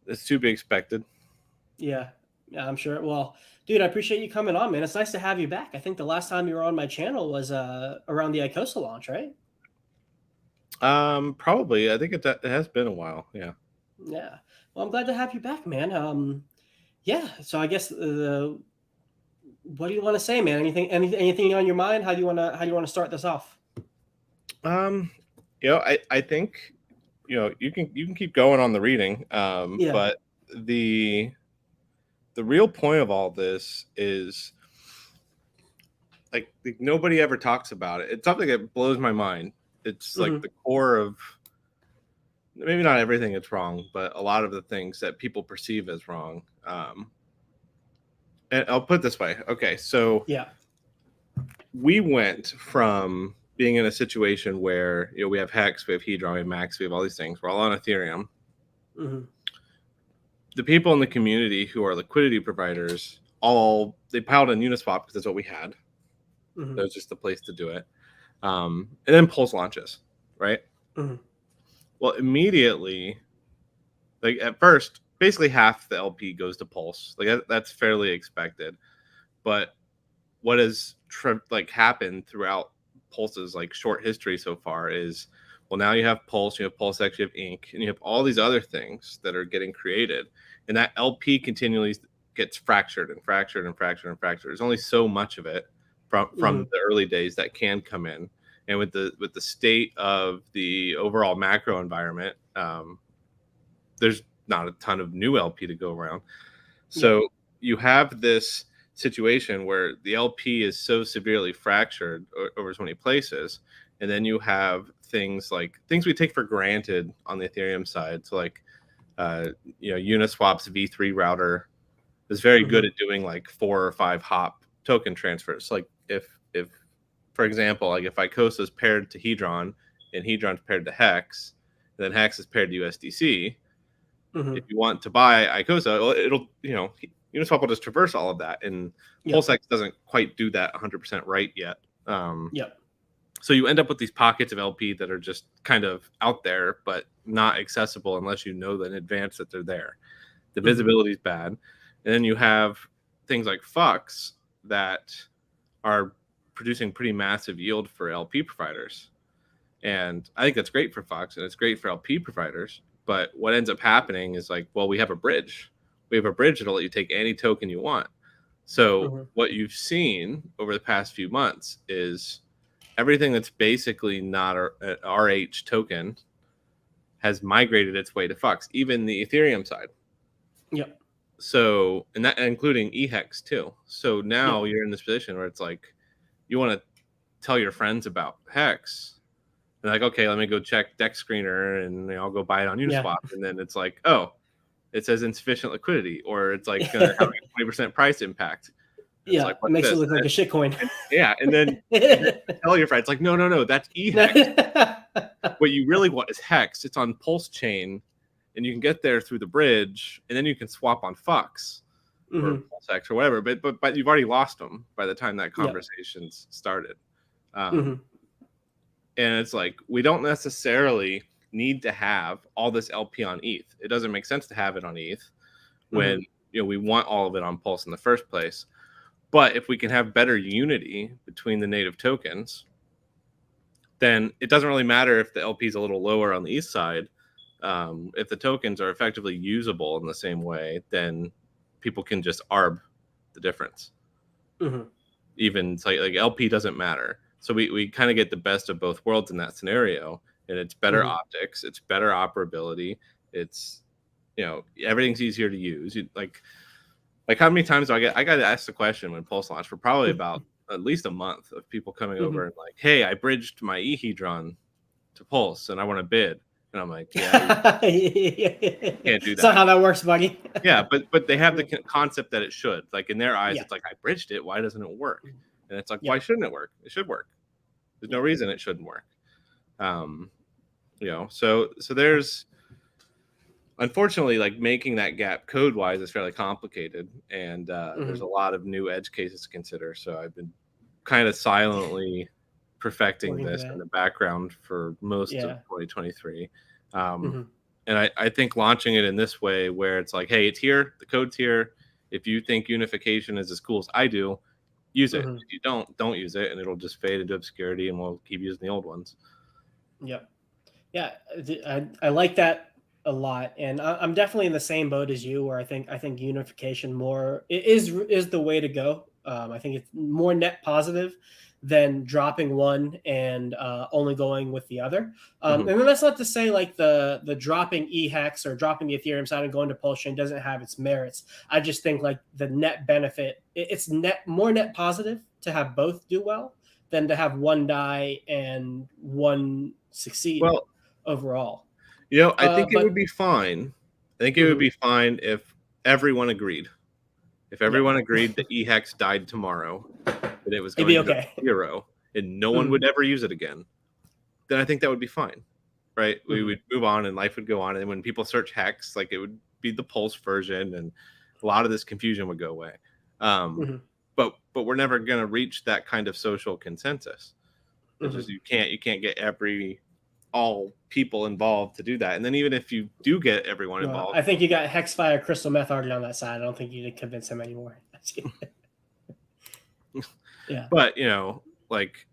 it's to be expected. Yeah, yeah, I'm sure. Well, dude, I appreciate you coming on, man. It's nice to have you back. I think the last time you were on my channel was around the Icosa launch, right? Probably. I think it has been a while. Yeah. Yeah. Well, I'm glad to have you back, man. Yeah. So I guess what do you want to say, man? Anything on your mind? How do you want to start this off? Um, I think you can keep going on the reading. Yeah. But the the real point of all this is like nobody ever talks about it. It's something that blows my mind. It's like Hmm. the core of maybe not everything is wrong, but a lot of the things that people perceive as wrong. And I'll put it this way. Okay, so Yeah. we went from being in a situation where we have Hex, we have Hedron, we have Max, we have all these things. We're all on Ethereum. Hmm. The people in the community who are liquidity providers they piled in Uniswap because that's what we had. That Hmm. was just the place to do it. And then Pulse launches, right? Hmm. Well, immediately, like at first, basically half the LP goes to Pulse. Like that's fairly expected. But what has happened throughout Pulse's like short history so far is, well, now you have Pulse, you have Pulse X, you have Ink, and you have all these other things that are getting created, and that LP continually gets fractured and fractured and fractured and fractured. There's only so much of it from Hmm. the early days that can come in, and with the state of the overall macro environment, there's not a ton of new LP to go around. Yeah. So you have this situation where the LP is so severely fractured over so many places, and then you have things like things we take for granted on the Ethereum side. So like Uniswap's V3 router is very good Hmm. at doing like 4 or 5 hop token transfers. Like if for example, like if Icosa is paired to Hedron and Hedron's paired to Hex, and then Hex is paired to USDC, if Hmm. you want to buy Icosa, well, it'll Uniswap will just traverse all of that, and Yep. PulseX doesn't quite do that 100% right yet. Yep. So you end up with these pockets of LP that are just kind of out there, but not accessible unless you know in advance that they're there. The Hmm. visibility is bad, and then you have things like Fux that are producing pretty massive yield for LP providers. And I think that's great for Fox and it's great for LP providers. But what ends up happening is like, well, we have a bridge. We have a bridge that'll let you take any token you want. So Hmm. what you've seen over the past few months is everything that's basically not an RH token has migrated its way to Fox, even the Ethereum side. Yep. So, and that including eHex too. So now Yep. you're in this position where it's like you want to tell your friends about Hex. And like, okay, let me go check Dex Screener and I'll go buy it on Yeah. Uniswap. And then it's like, oh, it says insufficient liquidity, or it's like going to have a 20% price impact. And it's Yeah. like, It what's makes it this? look like a shitcoin. And yeah, and then tell your friends, like, no, no, no, that's eHex. What you really want is Hex. It's on Pulse Chain, and you can get there through the bridge, and then you can swap on Fox or Hmm. PulseX or whatever. But you've already lost them by the time that Yep. conversation's started. Um, Hmm. and it's like we don't necessarily need to have all this LP on ETH. It doesn't make sense to have it on ETH when Hmm. we want all of it on Pulse in the first place. But if we can have better unity between the native tokens, then it doesn't really matter if the LP is a little lower on the ETH side. If the tokens are effectively usable in the same way, then people can just arb the difference. Hmm. Even it's like LP doesn't matter. So we kind of get the best of both worlds in that scenario. And it's better Hmm. optics, it's better operability, it's everything's easier to use. Like Like, how many times do I got asked the question when Pulse launched for probably about at least a month of people coming over Mhm. and like, "Hey, I bridged my eHedron to Pulse and I want to bid." And I'm like, "Yeah, you can't do It's not that." how that works, buddy. Yeah, but they have the concept that it should. Like in their eyes, Yeah. it's like, I bridged it. Why doesn't it work? And it's like, why Yep. shouldn't it work? It should work. There's no Yeah. reason it shouldn't work. Um, so there's unfortunately, like, making that gap code wise is fairly complicated, and there's Mhm. a lot of new edge cases to consider. So I've been kind of silently perfecting Working through this in that. the background for most of Yeah. 2023. Um, Mhm. and I think launching it in this way, where it's like, hey, it's here, the code's here. If you think unification is as cool as I do, use it. Mhm. If you don't use it, and it'll just fade into obscurity, and we'll keep using the old ones. Yep. Yeah, I like that a lot, and I'm definitely in the same boat as you, where I think unification is the way to go. I think it's more net positive than dropping one and only going with the other. Mhm. And then that's not to say like the dropping ehex or dropping the Ethereum side and going to Pulse chain doesn't have its merits. I just think like the net benefit, it's net positive to have both do well than to have one die and one succeed Well, overall. I think it would But be fine. I think it would mhm, be fine if everyone agreed. If yeah, everyone agreed that eHex died tomorrow, that it was it'd be going to go okay. to zero, and no one Mhm, would ever use it again, then I think that would be fine, right? We mhm, would move on and life would go on. And when people search Hex, like, it would be the Pulse version, and a lot of this confusion would go away. Um, mhm, but we're never going to reach that kind of social consensus. It's just mhm. you can't get all people involved to do that. And then even if you do get everyone No, involved, I think you got Hexfire Crystal Meth already on that side. I don't think you need to convince him anymore. Yeah. but like,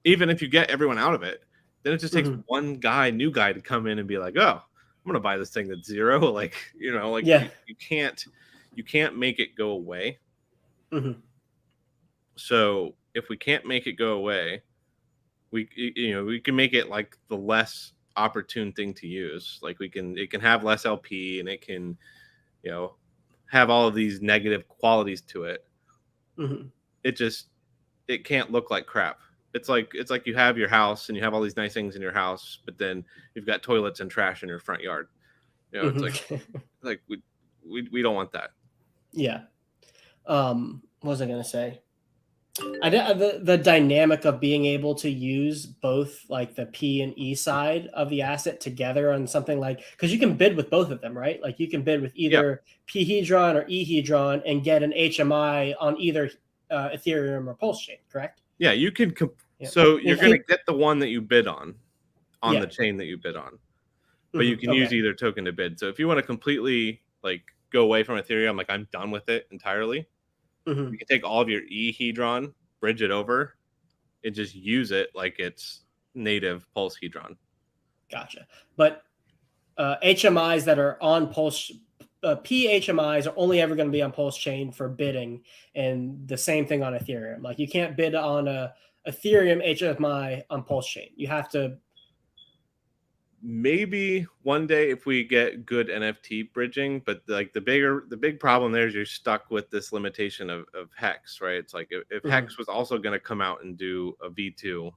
even if you get everyone out of it, then it just takes Mhm. one new guy to come in and be like, "Oh, I'm gonna buy this thing that's zero." Like, like, Yeah. you can't make it go away. Mhm. So if we can't make it go away, we can make it like the less opportune thing to use. Like, it can have less LP, and it can you know have all of these negative qualities to it. Mhm. It just it can't look like crap. It's like you have your house and you have all these nice things in your house, but then you've got toilets and trash in your front yard. It's Mhm. like we don't want that. Yeah. What was I gonna say? The dynamic of being able to use both like the P and E side of the asset together on something like, because you can bid with both of them, right? Like you can bid with Yeah, either P hedron or E hedron and get an HMI on either Ethereum or Pulse chain, correct? yeah. Yeah. So you're And gonna get the one that you bid on the yeah. chain that you bid on, but you Mhm. can use Okay. either token to bid. So if you want to completely, like, go away from Ethereum, like, I'm done with it entirely, you Mhm. can take all of your Hedron, bridge it over, and just use it like it's native Pulse Hedron. Gotcha. But HMIs that are on Pulse, PHMIs are only ever going to be on Pulse chain for bidding, and the same thing on Ethereum. Like you can't bid on a Ethereum HMI on Pulse chain. You have to. Maybe one day if we get good NFT bridging, but like the big problem there is you're stuck with this limitation of Hex, right? It's like, if Mhm. Hex was also going to come out and do a V2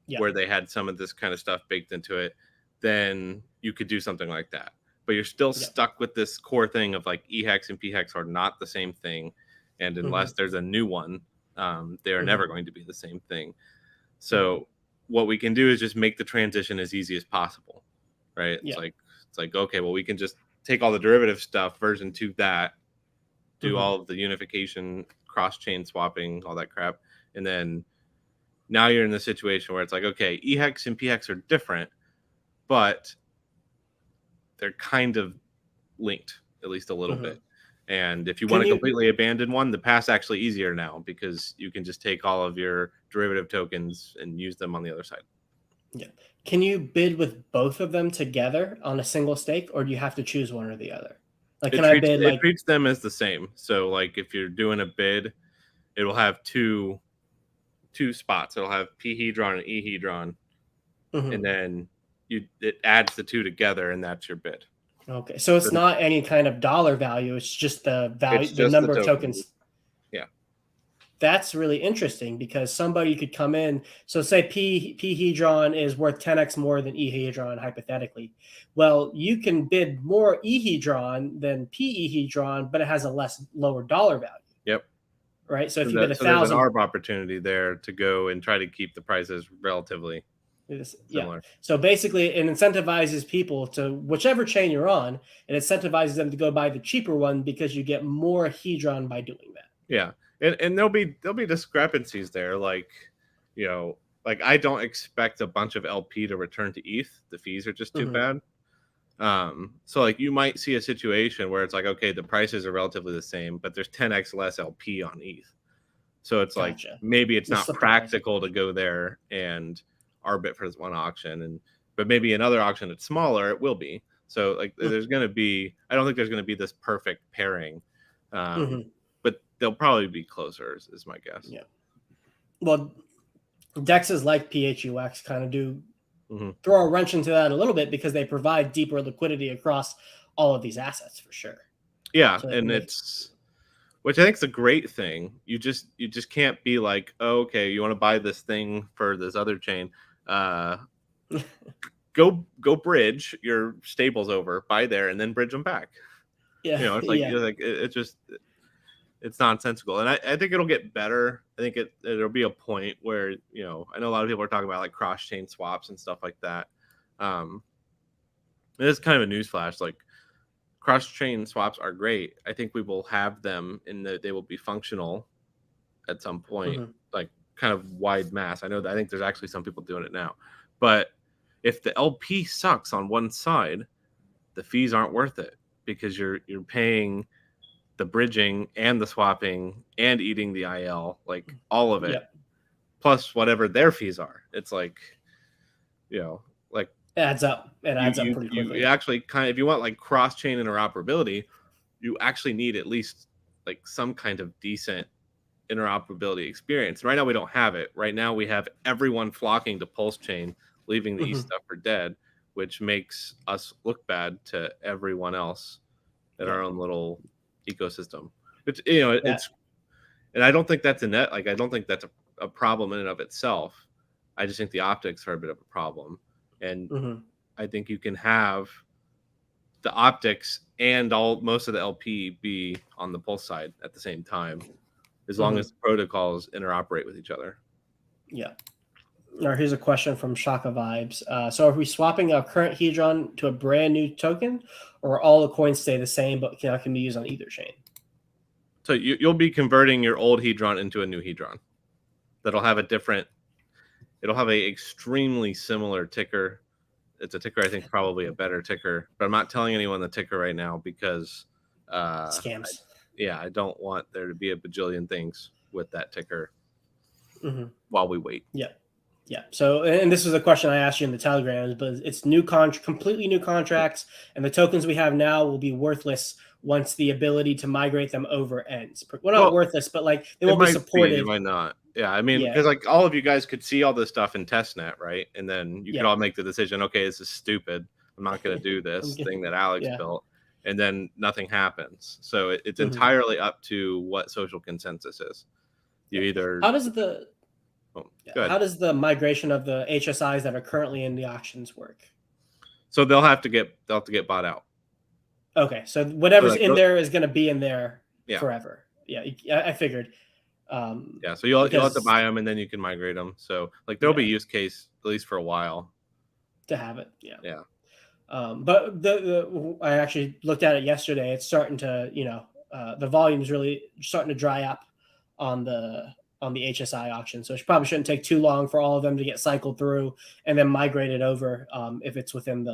Yeah. where they had some of this kind of stuff baked into it, then you could do something like that. But you're still Yeah. stuck with this core thing of, like, EHEX and PHEX are not the same thing, and unless Mhm. there's a new one, they are Mhm. never going to be the same thing. Yeah. So what we can do is just make the transition as easy as possible, right? Yeah. It's like, okay, well, we can just take all the derivative stuff, version 2 that, do Mhm. all of the unification, cross chain swapping, all that crap, and then now you're in the situation where it's like, okay, EHEX and PHEX are different, but they're kind of linked, at least a little bit. Mhm. And if you want Can to you? completely abandon one, the path's actually easier now, because you can just take all of your derivative tokens and use them on the other side. Yeah. Can you bid with both of them together on a single stake, or do you have to choose one or the other? Like, can I bid It like? treats them as the same. So, like, if you're doing a bid, it will have two spots. It'll have phedron and ehedron, and Mhm. then it adds the two together, and that's your bid. Okay, so it's not any kind of dollar value. It's just the It's value, the just the number of token. tokens. Yeah. That's really interesting because somebody could come in. So say P Hedron is worth 10x more than E Hedron hypothetically. Well, you can bid more E Hedron than P Hedron, but it has a lower dollar value, Yep. right? So if you bid a So there's an thousand, ARB opportunity there to go and try to keep the prices relatively yeah. similar. So basically, it incentivizes people to whichever chain you're on. It incentivizes them to go buy the cheaper one because you get more Hedron by doing that. Yeah, and there'll be discrepancies there. Like, you know, like I don't expect a bunch of LP to return to ETH. The fees are just too Mm-hmm. bad. So like you might see a situation where it's like, okay, the prices are relatively the same, but there's 10x less LP on ETH. So it's like Gotcha. maybe it's You'll not slip the price. practical to go there and arbit for this one auction, and but maybe another auction that's smaller, it will be. So like there's going to be, I don't think there's going to be this perfect pairing, Mm-hmm. but they'll probably be closer, is my guess. Yeah. Well, dexes like PHUX kind of do Mm-hmm. throw a wrench into that a little bit because they provide deeper liquidity across all of these assets for sure. Yeah, So it and makes it's, which I think is a great thing. You just can't be like, oh, okay, you want to buy this thing for this other chain. Uh, go bridge your stables over, buy there, and then bridge them back. yeah, It's like yeah. it's just, it's nonsensical, and I think it'll get better. I think it'll be a point where, I know a lot of people are talking about like cross chain swaps and stuff like that. Um, it is kind of a newsflash. Like, cross chain swaps are great. I think we will have them in that they will be functional at some point, Mm-hmm. like kind of wide mass. I think there's actually some people doing it now, but if the LP sucks on one side, the fees aren't worth it because you're paying the bridging and the swapping and eating the IL, like all of it, Yep. plus whatever their fees are. It's like, you know, like It adds up. It you adds up you pretty you quickly. actually kind of, if you want like cross chain interoperability, you actually need at least like some kind of decent interoperability experience. Right now we don't have it. Right now we have everyone flocking to Pulse Chain, leaving the ETH Mm-hmm. stuff for dead, which makes us look bad to everyone else in our Yep. own little ecosystem. It's, Yeah. it's, and I don't think that's a net. Like, I don't think that's a problem in and of itself. I just think the optics are a bit of a problem, and Mm-hmm. I think you can have the optics and most of the LP be on the Pulse side at the same time, as long Mm-hmm. as the protocols interoperate with each other. Yeah. All right, here's a question from Shaka Vibes. So are we swapping our current Hedron to a brand new token, or all the coins stay the same but can be used on either chain? So you'll be converting your old Hedron into a new Hedron that'll have a different. It'll have a extremely similar ticker. It's a ticker, I think, probably a better ticker, but I'm not telling anyone the ticker right now because, Scams. yeah, I don't want there to be a bajillion things with that ticker Mm-hmm. while we wait. Yeah. Yeah. So, and this was a question I asked you in the telegrams, but it's completely new contracts, and the tokens we have now will be worthless once the ability to migrate them over ends. Well, not Well, worthless, but like they it won't be might be, it supported. might not. Yeah, I mean, Yeah. because like all of you guys could see all this stuff in testnet, right? And then you could Yeah. all make the decision, okay, this is stupid. I'm not going to do I'm this getting, thing that Alex yeah. built. And then nothing happens. So it's Mm-hmm. entirely up to what social consensus is. You Yeah. either, How does the oh, how good. does the migration of the HSIs that are currently in the auctions work? So they'll have to get bought out. Okay, so So whatever's like, in there is going to be in there yeah, forever. Yeah, I figured. yeah. So you'll have to Because buy them and then you can migrate them. So like there'll be yeah, use case at least for a while. to have it. Yeah. Yeah. But I actually looked at it yesterday. It's starting to, the volume is really starting to dry up on the HSI auction. So it probably shouldn't take too long for all of them to get cycled through and then migrated over. If it's within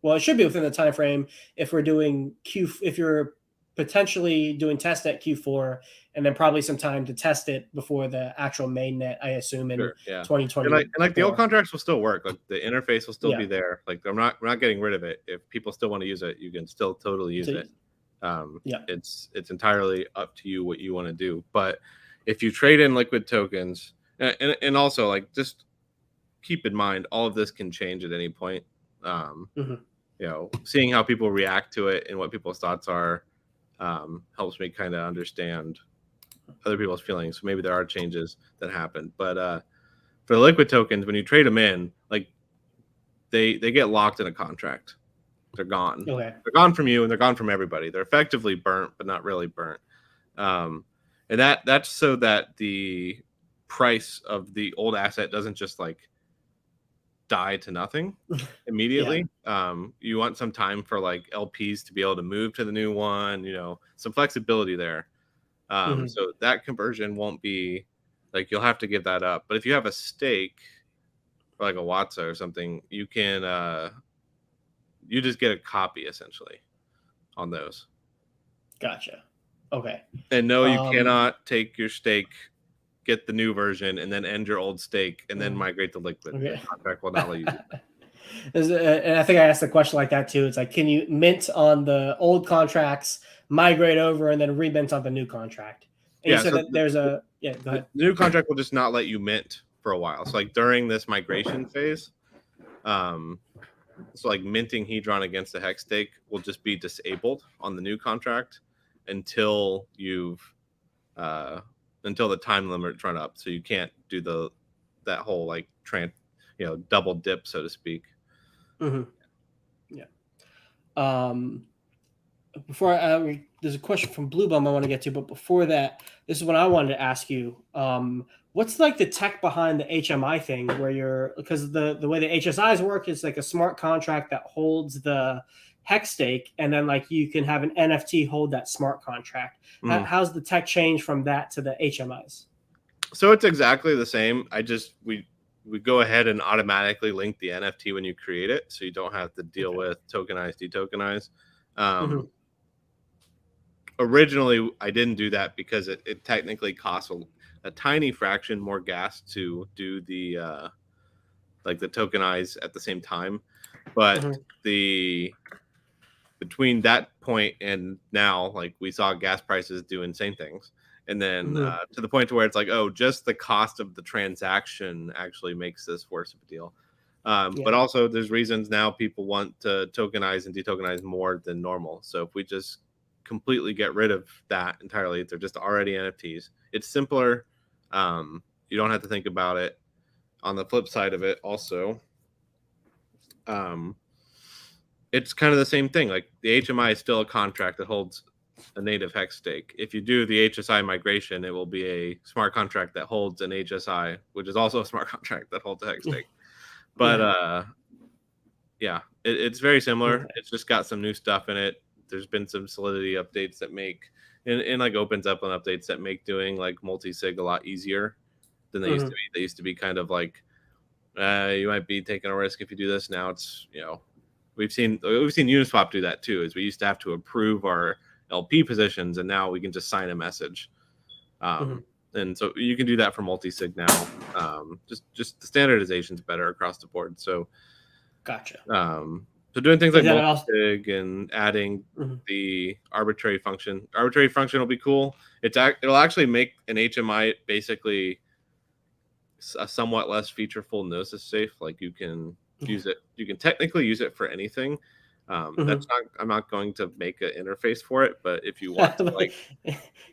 it should be within the time frame if we're doing if you're potentially doing test at Q4 and then probably some time to test it before the actual main net, I assume in Sure. Yeah. And like the old 2024. contracts will still work. Like the interface will still be Yeah. there. Like we're not getting rid of it. If people still want to use it, you can still totally use So, it. yeah. It's entirely up to you what you want to do. But if you trade in liquid tokens, and also like just keep in mind all of this can change at any point. Mhm. seeing how people react to it and what people's thoughts are helps me kind of understand other people's feelings. So maybe there are changes that happen. But for the liquid tokens, when you trade them in, like they get locked in a contract. They're gone. Okay. They're gone from you, and they're gone from everybody. They're effectively burnt, but not really burnt. And that's so that the price of the old asset doesn't just like die to nothing immediately. You want some time for like LPs to be able to move to the new one, some flexibility there. So that conversion won't be like you'll have to give that up. But if you have a stake or like a Watsa or something, you can you just get a copy essentially on those. Gotcha. Okay. And no, you cannot take your stake, get the new version, and then end your old stake, and then migrate to liquid. Okay. The contract will not let you do that. And I think I asked a question like that too. It's like, can you mint on the old contracts, migrate over, and then remint on the new contract? And you said so that there's a go ahead. The new contract will just not let you mint for a while. So like during this migration phase, so like minting Hedron against the hex stake will just be disabled on the new contract until until the time limit run up. So you can't do that whole like double dip, so to speak. Yeah. Before there's a question from Blue Bum I want to get to, but before that, this is what I wanted to ask you. What's like the tech behind the HMI thing because the way the HSIs work is like a smart contract that holds the hex stake, and then like you can have an NFT hold that smart contract. How's the tech change from that to the HMIs? So it's exactly the same. We go ahead and automatically link the NFT when you create it, so you don't have to deal with tokenize, detokenize. Originally, I didn't do that because it technically costs a tiny fraction more gas to do the tokenize at the same time. But between that point and now, like we saw gas prices do insane things. And then to the point to where it's like, oh, just the cost of the transaction actually makes this worse of a deal. But also there's reasons now people want to tokenize and detokenize more than normal. So if we just completely get rid of that entirely, they're just already NFTs. It's simpler. You don't have to think about it. On the flip side of it also, it's kind of the same thing. Like the HMI is still a contract that holds a native hex stake. If you do the HSI migration, it will be a smart contract that holds an HSI, which is also a smart contract that holds a hex stake. But it's very similar. It's just got some new stuff in it. There's been some Solidity updates that make and like opens up on updates that make doing like multi-sig a lot easier than they used to be. They used to be kind of like you might be taking a risk if you do this. Now it's we've seen Uniswap do that too. Is we used to have to approve our LP positions, and now we can just sign a message. And so you can do that for multi-sig now. Just the standardization is better across the board. So gotcha. So doing things like multi-sig and adding the arbitrary function. Arbitrary function will be cool. It'll actually make an HMI basically a somewhat less featureful Gnosis safe. Like you can use it. You can technically use it for anything. I'm not going to make an interface for it, but if you want to, like,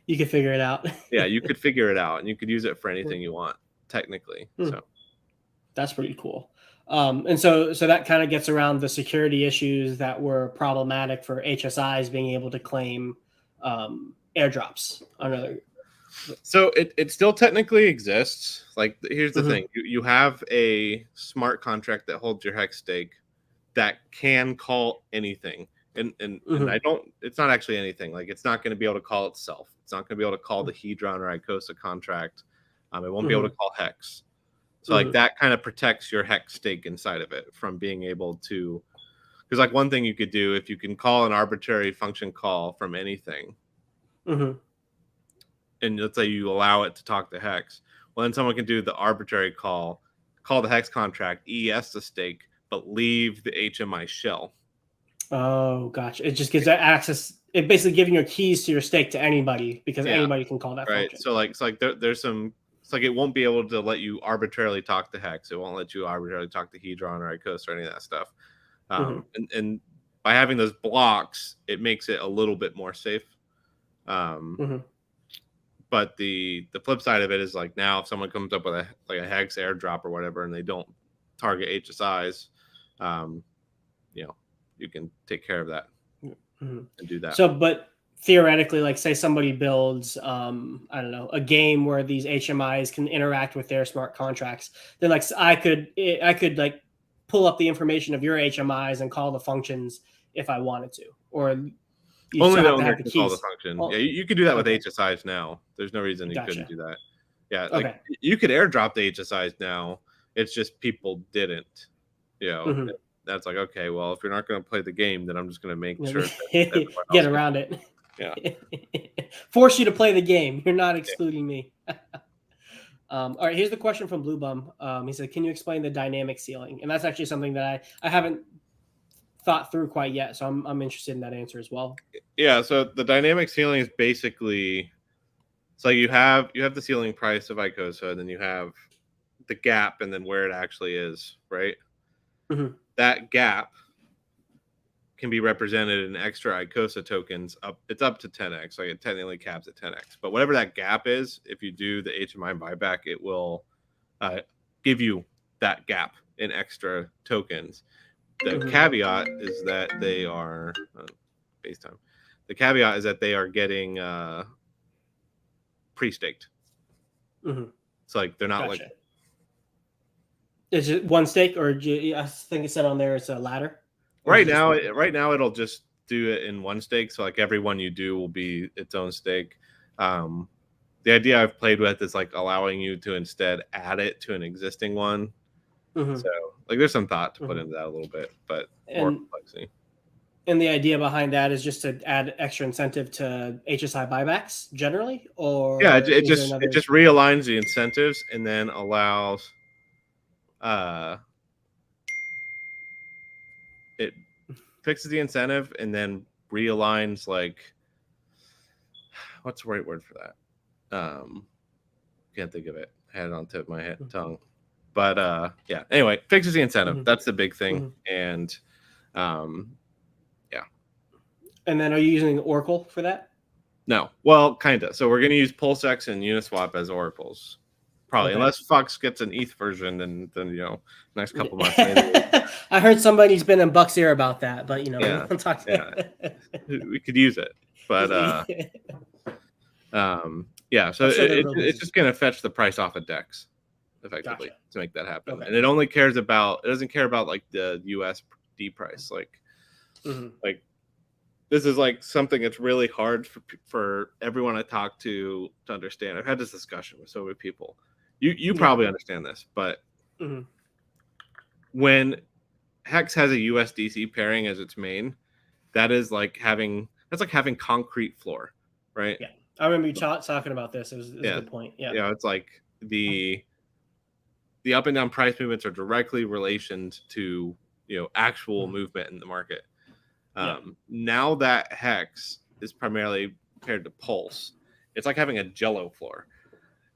you can figure it out. Yeah, you could figure it out, and you could use it for anything you want, technically. So that's pretty cool. And so that kind of gets around the security issues that were problematic for HSIs being able to claim airdrops. So it still technically exists. Like, here's the thing: you have a smart contract that holds your hex stake that can call anything, and I don't. It's not actually anything. Like, it's not going to be able to call itself. It's not going to be able to call the Hedron or Icosa contract. It won't be able to call hex. So like that kind of protects your hex stake inside of it from being able to, because like one thing you could do, if you can call an arbitrary function call from anything, and let's say you allow it to talk to hex, well then someone can do the arbitrary call the hex contract, ES the stake, but leave the HMI shell. Oh, gotcha. It just gives that access. It basically giving your keys to your stake to anybody because anybody can call that function. So like there's some. It's like it won't be able to let you arbitrarily talk to hex. It won't let you arbitrarily talk to Hedron or Icosa or any of that stuff. And by having those blocks, it makes it a little bit more safe. Mm-hmm. But the flip side of it is like now if someone comes up with a hex airdrop or whatever and they don't target HSIs, you know, you can take care of that Mm-hmm. and do that. So, but theoretically, like say somebody builds, I don't know, a game where these HMIs can interact with their smart contracts, then like I could like pull up the information of your HMIs and call the functions if I wanted to, or you Only still the have to owner have the can call the keys. function. Yeah, Well, you could do that with okay, HSIs now. There's no reason you couldn't gotcha. do that. Yeah, like Okay. you could airdrop the HSIs now. It's just people didn't. You know, Mm-hmm. that's like okay, well, if you're not going to play the game, then I'm just going to make sure that everyone Get else can. around it. Yeah. Force you to play the game. You're not Yeah. excluding me. All right, here's the question from Blue Bum. He said, "Can you explain the dynamic ceiling?" And that's actually something that I haven't thought through quite yet, so I'm interested in that answer as well. Yeah. So the dynamic ceiling is basically so you have the ceiling price of Icosa, and then you have the gap, and then where it actually is, right? Mm-hmm. That gap can be represented in extra Icosa tokens. It's up to 10x. Like it technically caps at 10x. But whatever that gap is, if you do the HMI buyback, it will give you that gap in extra tokens. The Mm-hmm. caveat is that they are FaceTime. The caveat is that they are getting pre-staked. Mm-hmm. It's like they're not like Gotcha. Is it one stake, or I think it said on there it's a ladder, or is right it just now. one? Right now, it'll just do it in one stake. So like every one you do will be its own stake. The idea I've played with is like allowing you to instead add it to an existing one. Mm-hmm. So like there's some thought to put Mm-hmm. into that a little bit, but more And complexity. and the idea behind that is just to add extra incentive to HSI buybacks generally, Yeah, or is there it another? just realigns the incentives and then allows uh it fixes the incentive and then realigns like what's the right word for that? Can't think of it. I had it on the tip of my tongue. But yeah, anyway, fixes the incentive. Mm-hmm. That's the big thing. Mm-hmm. And yeah. And then, are you using Oracle for that? No. Well, kinda. So we're gonna use PulseX and Uniswap as oracles. Probably. Okay. Unless Fox gets an ETH version, then you know, next couple months maybe. I heard somebody's been in Buck's ear about that, but you know, we Yeah. won't talk. Yeah. We could use it. But yeah, so I'm sure they're real it's busy. just gonna fetch the price off of DEX effectively Gotcha. to make that happen. Okay. And it only cares about it doesn't care about like the USD price. Mm-hmm. Like this is like something that's really hard for everyone I talk to understand. I've had this discussion with so many people. You Yeah. probably understand this, but Mm-hmm. when Hex has a USDC pairing as its main, that's like having concrete floor, right? Yeah. I remember you talking about this. It was a Yeah, good point. Yeah. yeah. It's like the up and down price movements are directly relationed to actual Mm-hmm. movement in the market. Yeah. Now that Hex is primarily paired to Pulse, it's like having a Jello floor.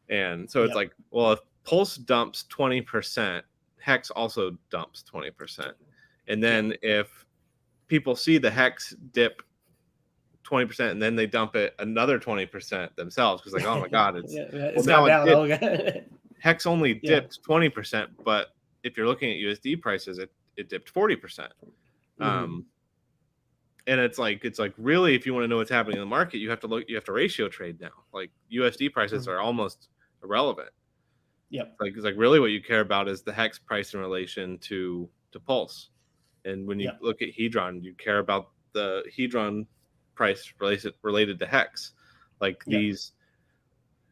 And so it's Yep. like, well, if Pulse dumps 20%, Hex also dumps 20%. And then Yep. if people see the Hex dip 20% and then they dump it another 20% themselves, because like, oh my God, Yeah, well, it's gone now it down. did. Okay. Hex only Yeah. dipped 20%, but if you're looking at USD prices, it dipped 40%. Mm-hmm. And it's like really, if you want to know what's happening in the market, you have to ratio trade now. Like USD prices Mm-hmm. are almost irrelevant. Yep. Like it's like really what you care about is the Hex price in relation to Pulse. And when you Yep. look at Hedron, you care about the Hedron price related to Hex. Like Yep.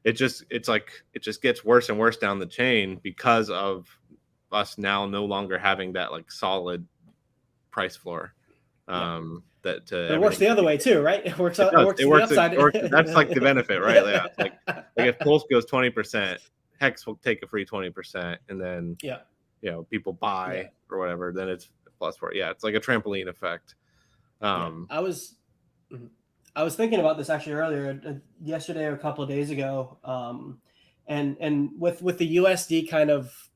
it just gets worse and worse down the chain because of us now no longer having that like solid price floor. Yep. That to But it works everything the can other be. way too, right? It works. It It does. works to the upside. It works. That's like the benefit, right? Yeah. It's like if Pulse goes 20%, Hex will take a free 20%, and then Yeah. people Yeah. buy or whatever. Then it's plus for it. Yeah, it's like a trampoline effect. Yeah. Um, Mhm. I was thinking about this actually earlier, yesterday or a couple of days ago, and with the USD kind of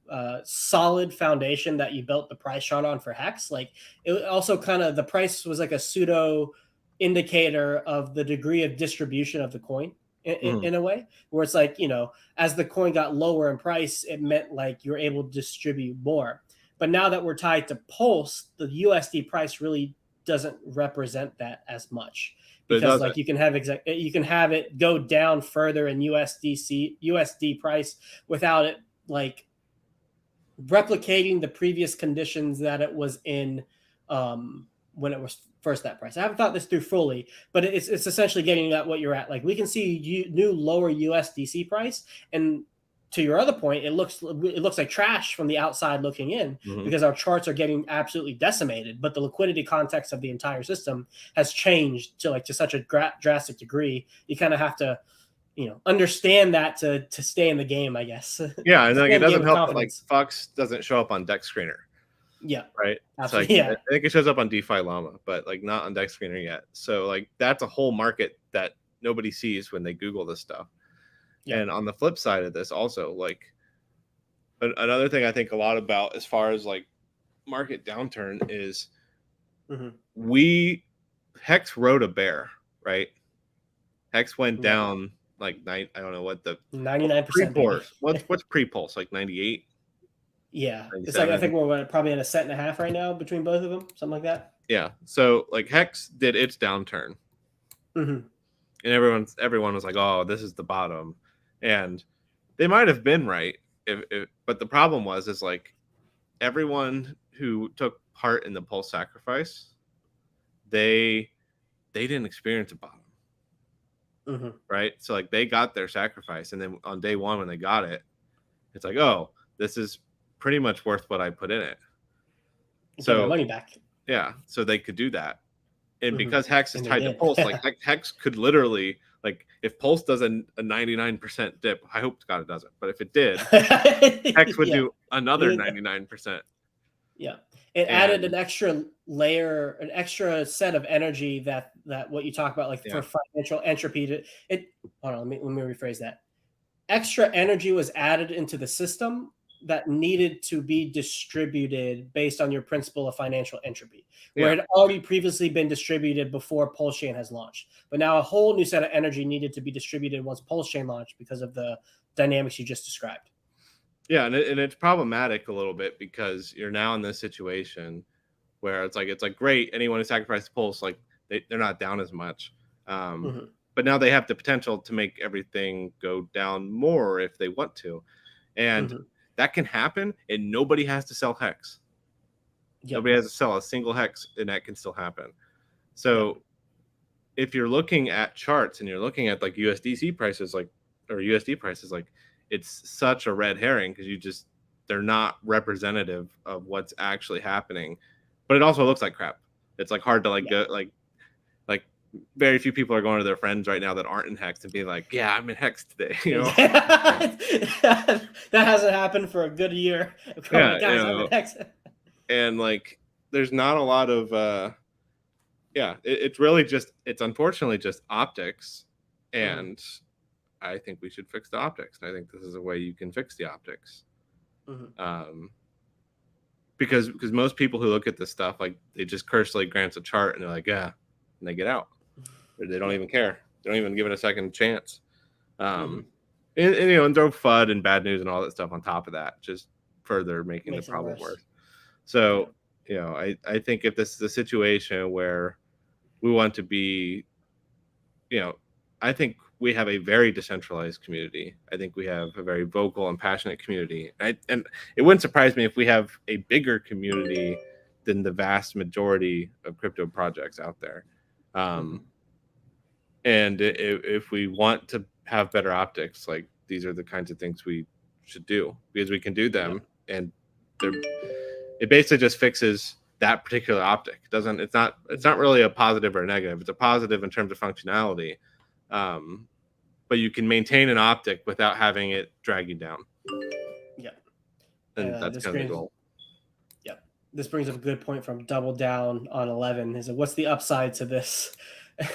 solid foundation that you built the price chart on for Hex. Like it also kind of, the price was like a pseudo indicator of the degree of distribution of the coin Mhm. in a way, where it's like, you know, as the coin got lower in price, it meant like you're able to distribute more. But now that we're tied to Pulse, the USD price really doesn't represent that as much, But it because doesn't. like you can have it go down further in USD price without it like replicating the previous conditions that it was in, when it was first that price. I haven't thought this through fully, but it's essentially getting at what you're at. Like we can see new lower USDC price, and to your other point, it looks like trash from the outside looking in, Mhm. because our charts are getting absolutely decimated. But the liquidity context of the entire system has changed to such a drastic degree. You kind of have to, you know, understand that to stay in the game, I guess. Yeah, and like Stay it in the game doesn't with help that like confidence. Fox doesn't show up on Dex Screener, Yeah, right? It's like absolutely. I Yeah, think it shows up on DeFi Llama, but like not on Dex Screener yet. So like that's a whole market that nobody sees when they Google this stuff. yeah. And on the flip side of this, also like another thing I think a lot about as far as like market downturn is Hmm. we Hex rode a bear, right? Hex went Yep. down like nine. I don't know what the 99%, baby. pre-pulse. What's pre-pulse like 98, Yeah, it's like, I 97? think we're probably at a cent and a half right now between both of them, something like that. Yeah. So like Hex did its downturn, Hmm. and everyone was like, "Oh, this is the bottom," and they might have been right. But the problem was is like everyone who took part in the pulse sacrifice, they didn't experience a bottom, Hmm. right? So like they got their sacrifice, and then on day one when they got it, it's like, oh, this is pretty much worth what I put in it. Get my So money back. yeah, so they could do that, and Hmm. because Hex is And they tied to did. Pulse, like Hex could literally like if Pulse does a 99% dip, I hope to God it doesn't, but if it did, Hex would Yeah. do another 99%, Yeah. It added and an extra layer, an extra set of energy that what you talk about, like yeah, for financial entropy to it. Hold on, let me rephrase that. Extra energy was added into the system that needed to be distributed based on your principle of financial entropy, where yeah, it had already previously been distributed before Pulse Chain has launched. But now a whole new set of energy needed to be distributed once Pulse Chain launched because of the dynamics you just described. yeah, and it's problematic a little bit because you're now in this situation where it's like great, anyone who sacrificed the Pulse, like they're not down as much. Um, Hmm. but now they have the potential to make everything go down more if they want to. And Hmm. that can happen, and nobody has to sell Hex. Yep. Nobody has to sell a single Hex, and that can still happen. Yep. So if you're looking at charts and you're looking at like USDC prices, like or USD prices, like it's such a red herring because they're not representative of what's actually happening. But it also looks like crap. It's like hard to like Yeah. go like very few people are going to their friends right now that aren't in Hex and be like, yeah, I'm in Hex today, you know? That hasn't happened for a good year. Probably, Yeah, guys, I'm in X. and like there's not a lot of yeah, it's really just it's unfortunately just optics, Hmm. and I think we should fix the optics, and I think this is a way you can fix the optics. Hmm. Um, because most people who look at this stuff like they just cursory glance a chart and they're like, yeah, and they get out. Or they don't Yeah. even care. They don't even give it a second chance. Hmm. Um, and you know, and throw FUD and bad news and all that stuff on top of that, just further making the Makes it problem worse. worse. Yeah. So, you know, I think if this is a situation where we want to be, you know, I think we have a very decentralized community. I think we have a very vocal and passionate community. And it wouldn't surprise me if we have a bigger community than the vast majority of crypto projects out there. Hmm. Um, and if we want to have better optics, like these are the kinds of things we should do because we can do Yeah. them, and they're it basically just fixes that particular optic. It doesn't it's not really a positive or a negative. It's a positive in terms of functionality, um, but you can maintain an optic without having it drag you down, Yeah. and that's This kind of the brings, goal. yeah, this brings up a good point from Double Down on 11. Is what's the upside to this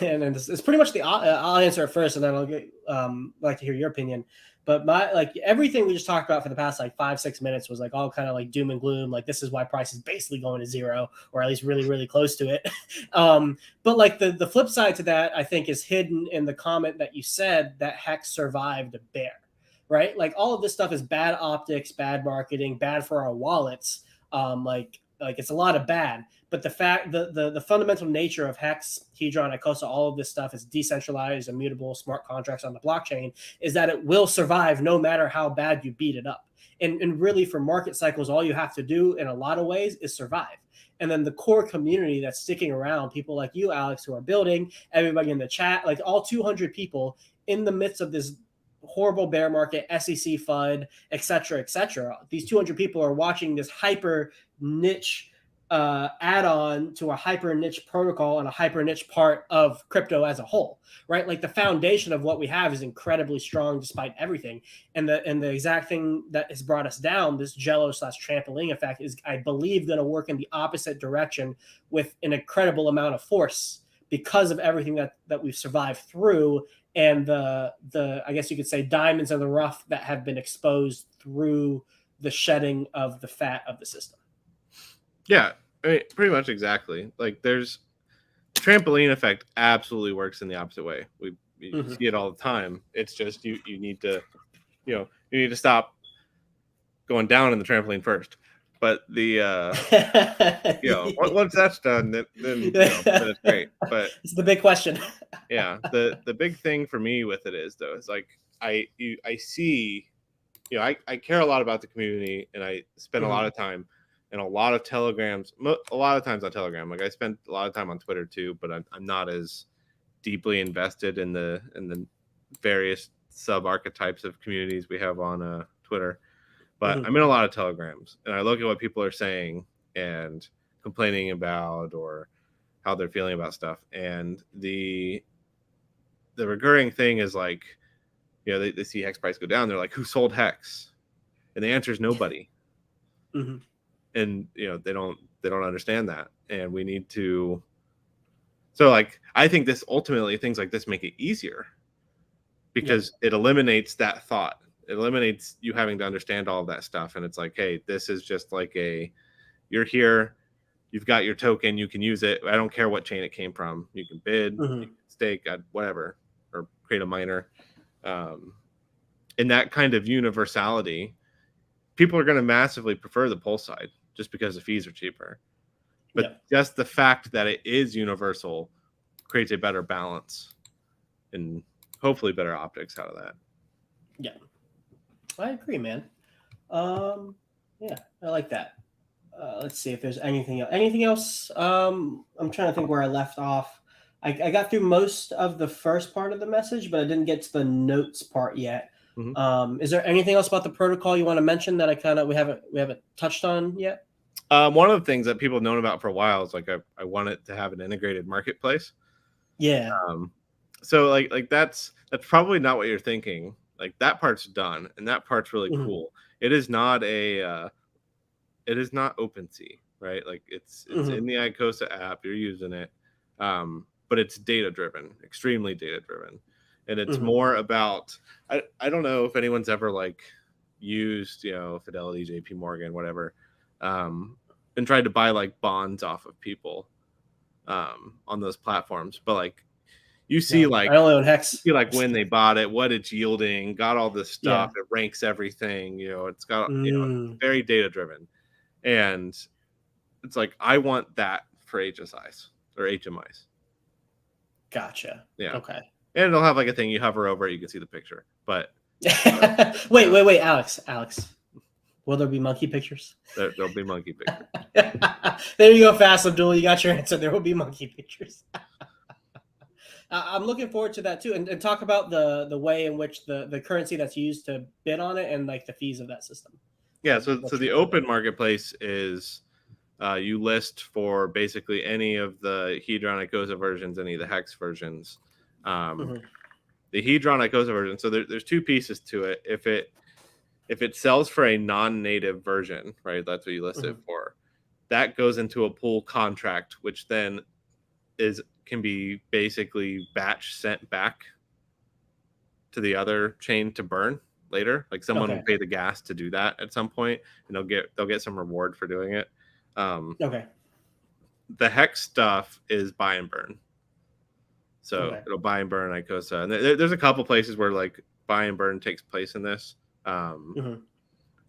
and it's pretty much I'll answer it first, and then I'll get like to hear your opinion. But my like everything we just talked about for the past like 5-6 minutes was like all kind of like doom and gloom. Like this is why price is basically going to zero, or at least really really close to it. But like the flip side to that, I think, is hidden in the comment that you said that Hex survived a bear, right? Like all of this stuff is bad optics, bad marketing, bad for our wallets. Like it's a lot of bad. But the fundamental nature of Hex, Hedron, Icosa, all of this stuff is decentralized, immutable, smart contracts on the blockchain, is that it will survive no matter how bad you beat it up. And really, for market cycles, all you have to do in a lot of ways is survive. And then the core community that's sticking around, people like you, Alex, who are building, everybody in the chat, like all 200 people in the midst of this horrible bear market, SEC FUD, et cetera, et cetera. These 200 people are watching this hyper niche add-on to a hyper niche protocol and a hyper niche part of crypto as a whole, right? Like the foundation of what we have is incredibly strong despite everything. And the exact thing that has brought us down, this jello/trampoline effect, is, I believe, going to work in the opposite direction with an incredible amount of force because of everything that we've survived through, and the I guess you could say diamonds in the rough that have been exposed through the shedding of the fat of the system. Yeah, I mean, pretty much exactly. Like there's trampoline effect absolutely works in the opposite way. We see it all the time. It's just you need to, you need to stop going down in the trampoline first. But the once that's done, then it's great. But it's the big question. yeah, the big thing for me with it is like I see, I care a lot about the community, and I spend a lot of time and a lot of telegrams, a lot of times on Telegram. Like I spend a lot of time on Twitter too, but I'm not as deeply invested in the various sub archetypes of communities we have on Twitter. But I'm in a lot of telegrams, and I look at what people are saying and complaining about, or how they're feeling about stuff. And the recurring thing is like, they see Hex price go down. They're like, who sold Hex? And the answer is nobody. And they don't understand that, and we need to. So like, I think this ultimately, things like this make it easier because it eliminates that thought. It eliminates you having to understand all of that stuff. And it's like, hey, this is just like you're here, you've got your token, you can use it. I don't care what chain it came from. You can bid, you can stake, whatever, or create a miner. In that kind of universality, people are going to massively prefer the Pulse side just because the fees are cheaper. But just the fact that it is universal creates a better balance and hopefully better optics out of that. Yeah, I agree, man. Yeah, I like that. Let's see if there's anything else. Anything else? I'm trying to think where I left off. I got through most of the first part of the message, but I didn't get to the notes part yet. Is there anything else about the protocol you want to mention that we haven't touched on yet? One of the things that people have known about for a while is like I want it to have an integrated marketplace. Yeah. So like that's probably not what you're thinking. Like that part's done, and that part's really cool. It is not OpenSea, right? Like it's in the Icosa app. You're using it, but it's data driven, extremely data driven, and it's more about. I don't know if anyone's ever like used Fidelity, JP Morgan, whatever, and tried to buy like bonds off of people on those platforms, but like you see like I only own Hex. You see like when they bought it, what it's yielding, got all this stuff. It ranks everything. It's got very data driven, and it's like I want that for HSIs or HMIs. Gotcha. Yeah. Okay. And it'll have like a thing you hover over it, you can see the picture. But wait, Alex. Will there be monkey pictures? There'll be monkey pictures. There you go, Fast Abdul. You got your answer. There will be monkey pictures. I'm looking forward to that too, and talk about the way in which the currency that's used to bid on it and like the fees of that system. Yeah, so the open marketplace is you list for basically any of the Hedron Icosa versions, any of the Hex versions. The Hedron Icosa version. So there's two pieces to it. If it sells for a non-native version, right? That's what you list it for. That goes into a pool contract, which then is can be basically batch sent back to the other chain to burn later. Like someone will Okay. pay the gas to do that at some point, and they'll get some reward for doing it. Okay. The hex stuff is buy and burn, so Okay. it'll buy and burn Icosa, and there's a couple places where like buy and burn takes place in this. Hmm.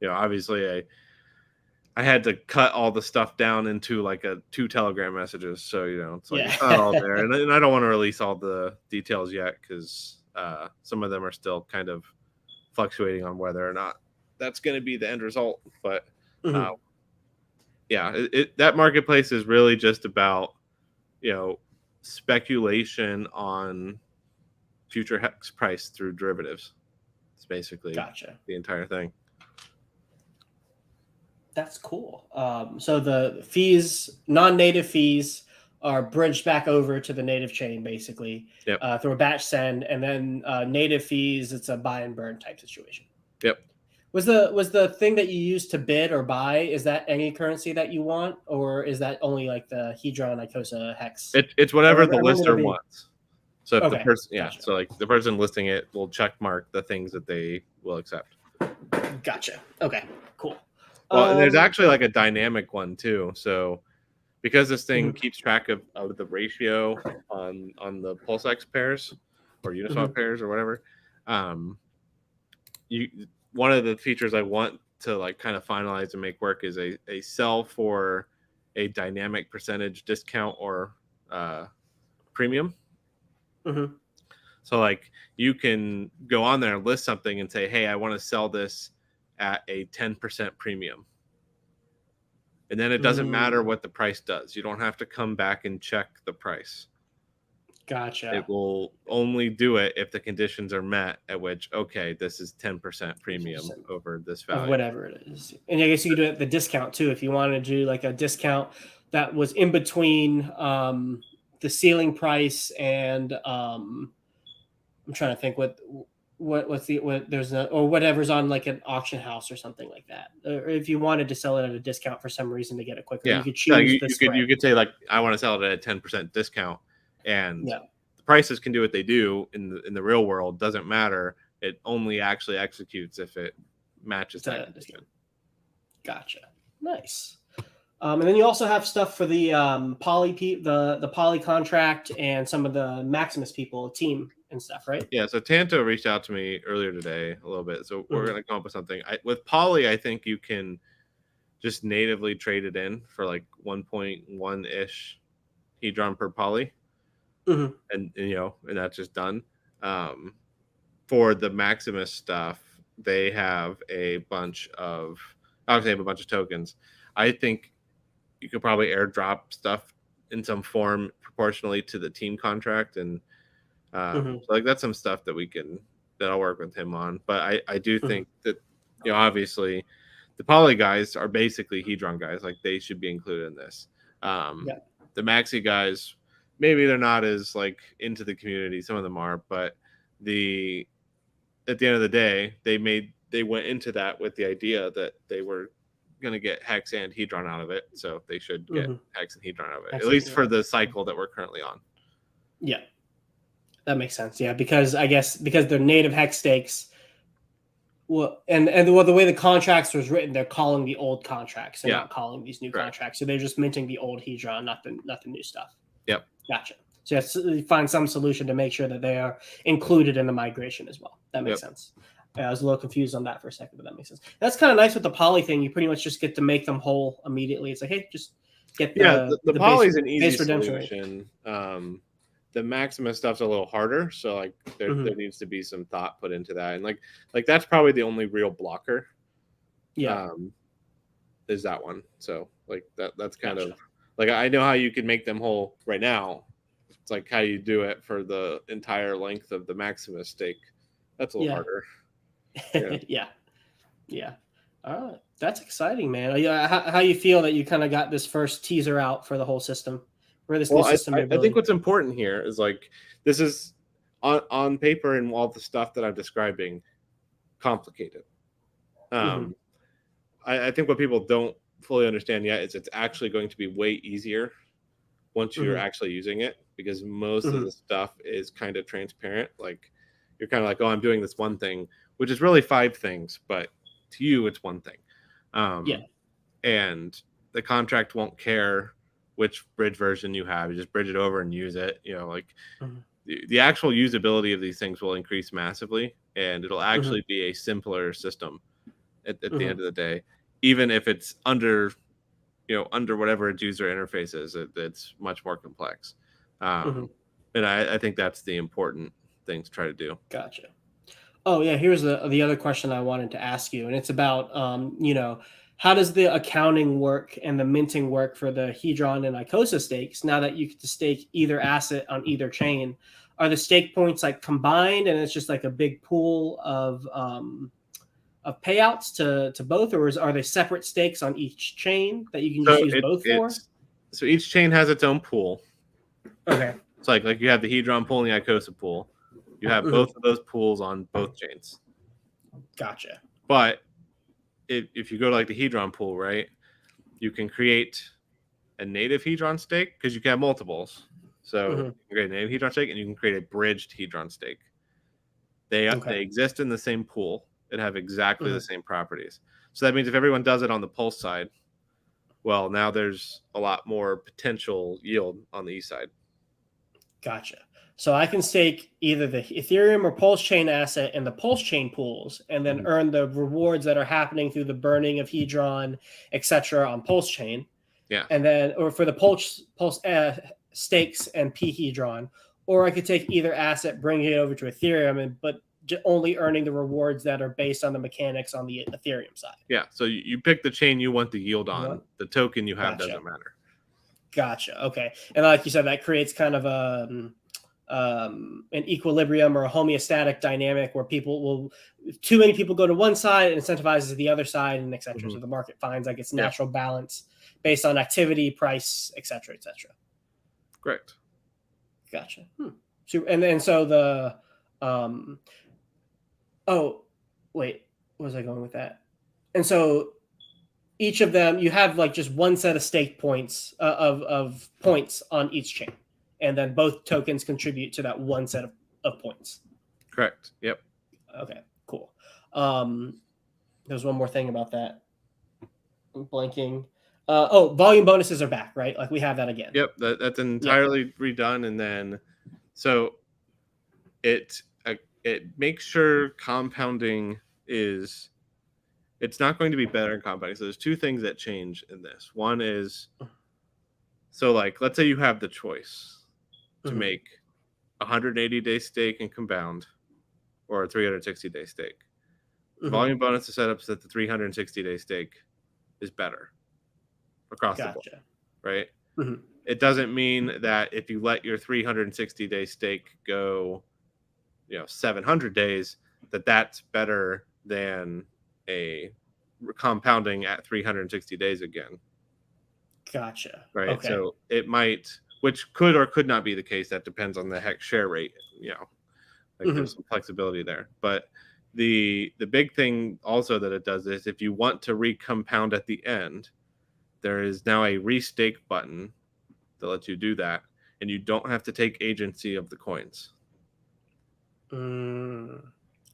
Obviously I had to cut all the stuff down into like two Telegram messages, so it's like Yeah. it's not all there, and I don't want to release all the details yet because some of them are still kind of fluctuating on whether or not that's going to be the end result. But uh, Hmm. yeah, that marketplace is really just about speculation on future hex price through derivatives. It's basically Gotcha. the entire thing. That's cool. So the fees, non-native fees, are bridged back over to the native chain basically Yep. through a batch send, and then native fees, it's a buy and burn type situation. Yep. Was the thing that you use to bid or buy, is that any currency that you want, or is that only like the Hedron, Icosa, Hex? It's I whatever remember, the I remember there lister being. wants. So if the Okay, person, gotcha, so like the person listing it will check mark the things that they will accept. gotcha. Okay, cool. Well, and there's Um, actually like a dynamic one too. So because this thing mhm, keeps track of the ratio on the PulseX pairs or Uniswap mhm. pairs or whatever, you one of the features I want to like kind of finalize and make work is a sell for a dynamic percentage discount or premium. Mhm. So like you can go on there and list something and say, hey, I want to sell this at a 10% premium. And then it doesn't matter Mm, what the price does. You don't have to come back and check the price. It gotcha. will only do it if the conditions are met, at which, okay, this is 10% premium 10% over this of value. whatever it is. And I guess you could do it at the discount too if you wanted to do like a discount that was in between the ceiling price and I'm trying to think what there's a, or whatever's on like an auction house or something like that. Or if you wanted to sell it at a discount for some reason to get it quicker, you Yeah. could Yeah, choose the you spread. could say like I want to sell it at a 10% discount, and Yeah, the prices can do what they do in the real world. Doesn't matter. It only actually executes if it matches it's that a condition. discount. Gotcha. Nice. And then you also have stuff for the the poly contract and some of the Maximus people team and stuff, right? Yeah, so Tanto reached out to me earlier today a little bit. So we're Hmm. gonna come up with something. With Poly, I think you can just natively trade it in for like 1.1 ish Hedron per Poly, Hmm. and that's just done. Um, for the Maximus stuff, they have a bunch of obviously have a bunch of tokens. I think you could probably airdrop stuff in some form proportionally to the team contract, and Hmm. so like that's some stuff that I'll work with him on. But I do Hmm. think that obviously the Poly guys are basically Hedron guys, like they should be included in this. Um, Yeah. the Maxi guys, maybe they're not as like into the community. Some of them are, but the at the end of the day, they went into that with the idea that they were going to get Hex and Hedron out of it, so they should get Hmm. Hex and Hedron out of it, at Excellent. least for Yeah. the cycle that we're currently on. Yeah. That makes sense. Yeah, because I guess because they're native hex stakes. Well, and well, the way the contracts was written, they're calling the old contracts. They're Yeah, not calling these new correct. contracts. So they're just minting the old Hedron, not the new stuff. Yep. Gotcha. So yes, find some solution to make sure that they are included in the migration as well. That makes Yep. sense. I was a little confused on that for a second, but that makes sense. That's kind of nice with the poly thing. You pretty much just get to make them whole immediately. It's like, hey, just get Yeah, the the base poly is an easy base redemption rate. solution. The Maximus stuff's a little harder, so like there Hmm. needs to be some thought put into that, and like that's probably the only real blocker. Yeah, Um, is that one? So like that's kind of gotcha. like I know how you can make them whole right now. It's like how you do it for the entire length of the Maximus stake. That's a little Yeah, harder. Yeah. yeah, yeah. All right, that's exciting, man. Yeah, how you feel that you kind of got this first teaser out for the whole system, for this new Well, system I think ability? what's important here is like this is on paper and all the stuff that I'm describing complicated. Hmm. Um, I think what people don't fully understand yet is it's actually going to be way easier once you're Hmm. actually using it. because most of Mhm. the stuff is kind of transparent. Like you're kind of like, oh, I'm doing this one thing, which is really 5 things, but to you, it's one thing. Yeah. And the contract won't care which bridge version you have. You just bridge it over and use it. Like Mhm. the actual usability of these things will increase massively, and it'll Mhm. actually be a simpler system at the Mhm. end of the day, even if it's under whatever its user interface is. It's much more complex. Mhm. And I think that's the important thing to try to do. Gotcha. Oh yeah, here's the other question I wanted to ask you, and it's about how does the accounting work and the minting work for the Hedron and Icosa stakes? Now that you get to stake either asset on either chain, are the stake points like combined, and it's just like a big pool of payouts to both, or are they separate stakes on each chain that you can just So use both for? so each chain has its own pool. Okay. It's like you have the Hedron pool and the Icosa pool. You have Hmm. both of those pools on both chains. Gotcha. But if you go to like the Hedron pool, right, you can create a native Hedron stake because you can have multiples. So Hmm. you can create a native Hedron stake and you can create a bridged Hedron stake. They Okay. exist in the same pool and have exactly the Hmm. same properties. So that means if everyone does it on the Pulse side, well, now there's a lot more potential yield on the east side. Gotcha. So I can stake either the Ethereum or Pulse chain asset in the Pulse chain pools, and then Mhm. earn the rewards that are happening through the burning of Hedron, etc., on Pulse chain, Yeah. and then or for the Pulse stakes and P Hedron, or I could take either asset, bring it over to Ethereum, and but only earning the rewards that are based on the mechanics on the Ethereum side. Yeah. So you pick the chain you want the yield You know on. what? The token you have Gotcha. doesn't matter. Gotcha. Okay. And like you said, that creates kind of an equilibrium or a homeostatic dynamic where people will, if too many people go to one side, it incentivizes the other side, and etc. Hmm. So the market finds like its Yep. natural balance based on activity, price, etc., etc. Correct. Gotcha. So and so the um oh wait, where was I going with that? And so each of them, you have like just one set of stake points of points on each chain, and then both tokens contribute to that one set of points. Correct. Yep. Okay, cool. Um, there's one more thing about that. I'm blanking. Volume bonuses are back, right? Like we have that again. Yep. That's Yep. entirely redone, and then so it makes sure compounding is it's not going to be better in compounding. So there's two things that change in this. One is so like let's say you have the choice to Mm-hmm. make 180-day stake and compound or a 360-day stake. The Mm-hmm. volume bonus is set up so that the 360-day stake is better across the board, Gotcha. right? Mm-hmm. It doesn't mean that if you let your 360-day stake go, 700 days, that's better than a compounding at 360 days again, Gotcha. right? Okay. So it might, which could or could not be the case. That depends on the hex share rate. Like Mm-hmm. there's some flexibility there. But the big thing also that it does is if you want to recompound at the end, there is now a restake button that lets you do that, and you don't have to take agency of the coins. Mm,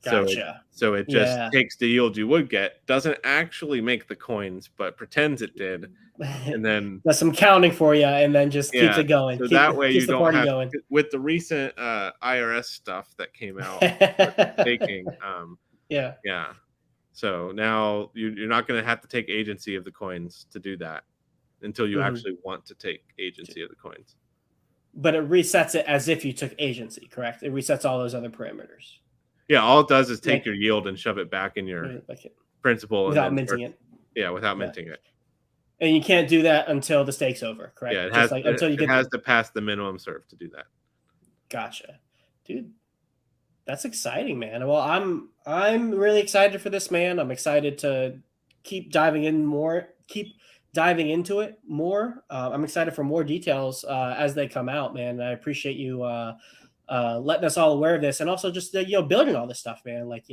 So it gotcha. so it just Yeah. takes the yield you would get, doesn't actually make the coins, but pretends it did, and then Does some counting for you, and then just keeps yeah. it going. So that way Keeps you the don't party have going. with the recent IRS stuff that came out with staking. Yeah. Yeah. So now you're not going to have to take agency of the coins to do that until you Hmm. actually want to take agency of the coins. But it resets it as if you took agency, correct? It resets all those other parameters, Yeah, all it does is take like your yield and shove it back in your like principal, and without then minting it. without Yeah, minting it. and you can't do that until the stake's over, Yeah, correct? Just like until you it get has the. to pass the minimum serve to do that. Gotcha, dude. That's exciting, man. Well, I'm really excited for this, man. I'm excited to keep diving into it more. I'm excited for more details as they come out, man. I appreciate you letting us all aware of this, and also just building all this stuff, man. Like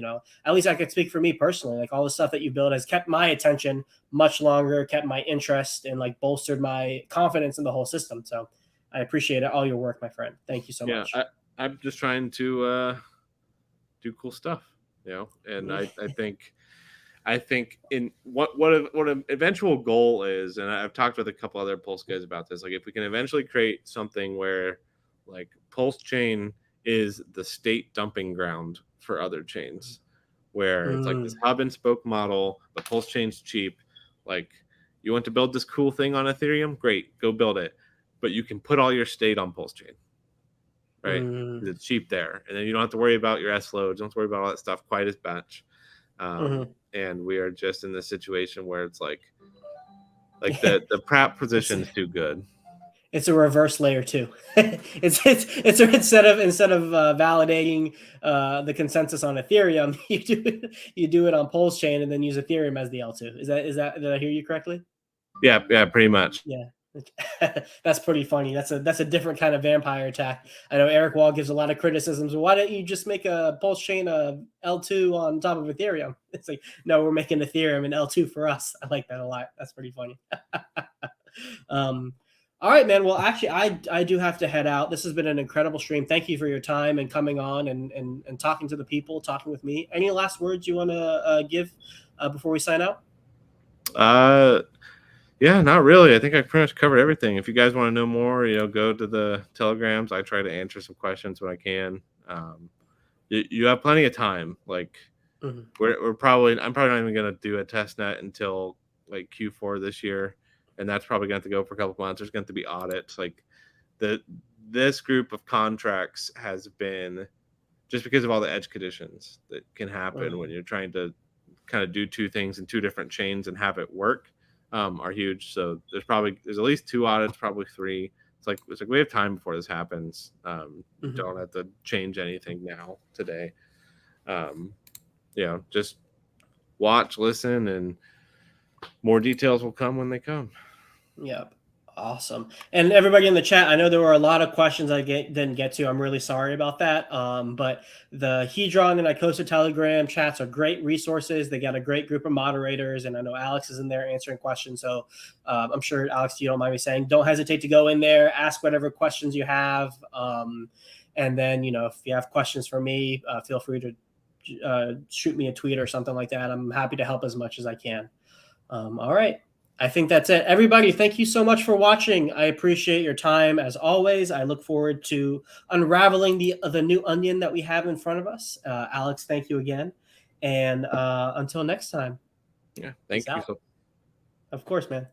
at least I could speak for me personally. Like all the stuff that you build has kept my attention much longer, kept my interest, and like bolstered my confidence in the whole system. So I appreciate all your work, my friend. Thank you so Yeah, much. I'm just trying to do cool stuff, and I think in what an eventual goal is, and I've talked with a couple other Pulse guys about this. Like, if we can eventually create something where, like, Pulse chain is the state dumping ground for other chains, where it's like this hub and spoke model, but Pulse chain's cheap. Like, you want to build this cool thing on Ethereum? Great, go build it. But you can put all your state on Pulse chain, right? It's cheap there, and then you don't have to worry about your S loads, don't have to worry about all that stuff quite as much. And we are just in this situation where it's like the prop position is too good. It's a reverse layer 2. it's instead of validating the consensus on Ethereum, you do it on Pulse chain and then use Ethereum as the L2. Is that did I hear you correctly? Yeah, pretty much. Yeah. That's pretty funny. That's a different kind of vampire attack. I know Eric Wall gives a lot of criticisms. Why don't you just make a Pulse chain L2 on top of Ethereum? It's like, no, we're making Ethereum an L2 for us. I like that a lot. That's pretty funny. All right, man. Well, actually, I do have to head out. This has been an incredible stream. Thank you for your time and coming on and talking to the people, talking with me. Any last words you want to give before we sign out? Yeah, not really. I think I pretty much covered everything. If you guys want to know more, go to the Telegrams. I try to answer some questions when I can. You have plenty of time. Like, I'm probably not even going to do a test net until like Q4 this year, and that's probably going to go for a couple months. There's going to be audits. Like, this group of contracts has been, just because of all the edge conditions that can happen when you're trying to kind of do two things in two different chains and have it work, are huge. So there's at least 2 audits, probably 3. It's like we have time before this happens. Don't have to change anything now today. Just watch, listen, and more details will come when they come. Yep. Awesome. And everybody in the chat, I know there were a lot of questions I didn't get to. I'm really sorry about that. But the Hedron and Icosa Telegram chats are great resources. They got a great group of moderators, and I know Alex is in there answering questions. So I'm sure, Alex, you don't mind me saying, don't hesitate to go in there, ask whatever questions you have. And then, if you have questions for me, feel free to shoot me a tweet or something like that. I'm happy to help as much as I can. All right. I think that's it. Everybody, thank you so much for watching. I appreciate your time as always. I look forward to unraveling the new onion that we have in front of us. Alex, thank you again. And until next time. Yeah, thank you. Of course, man.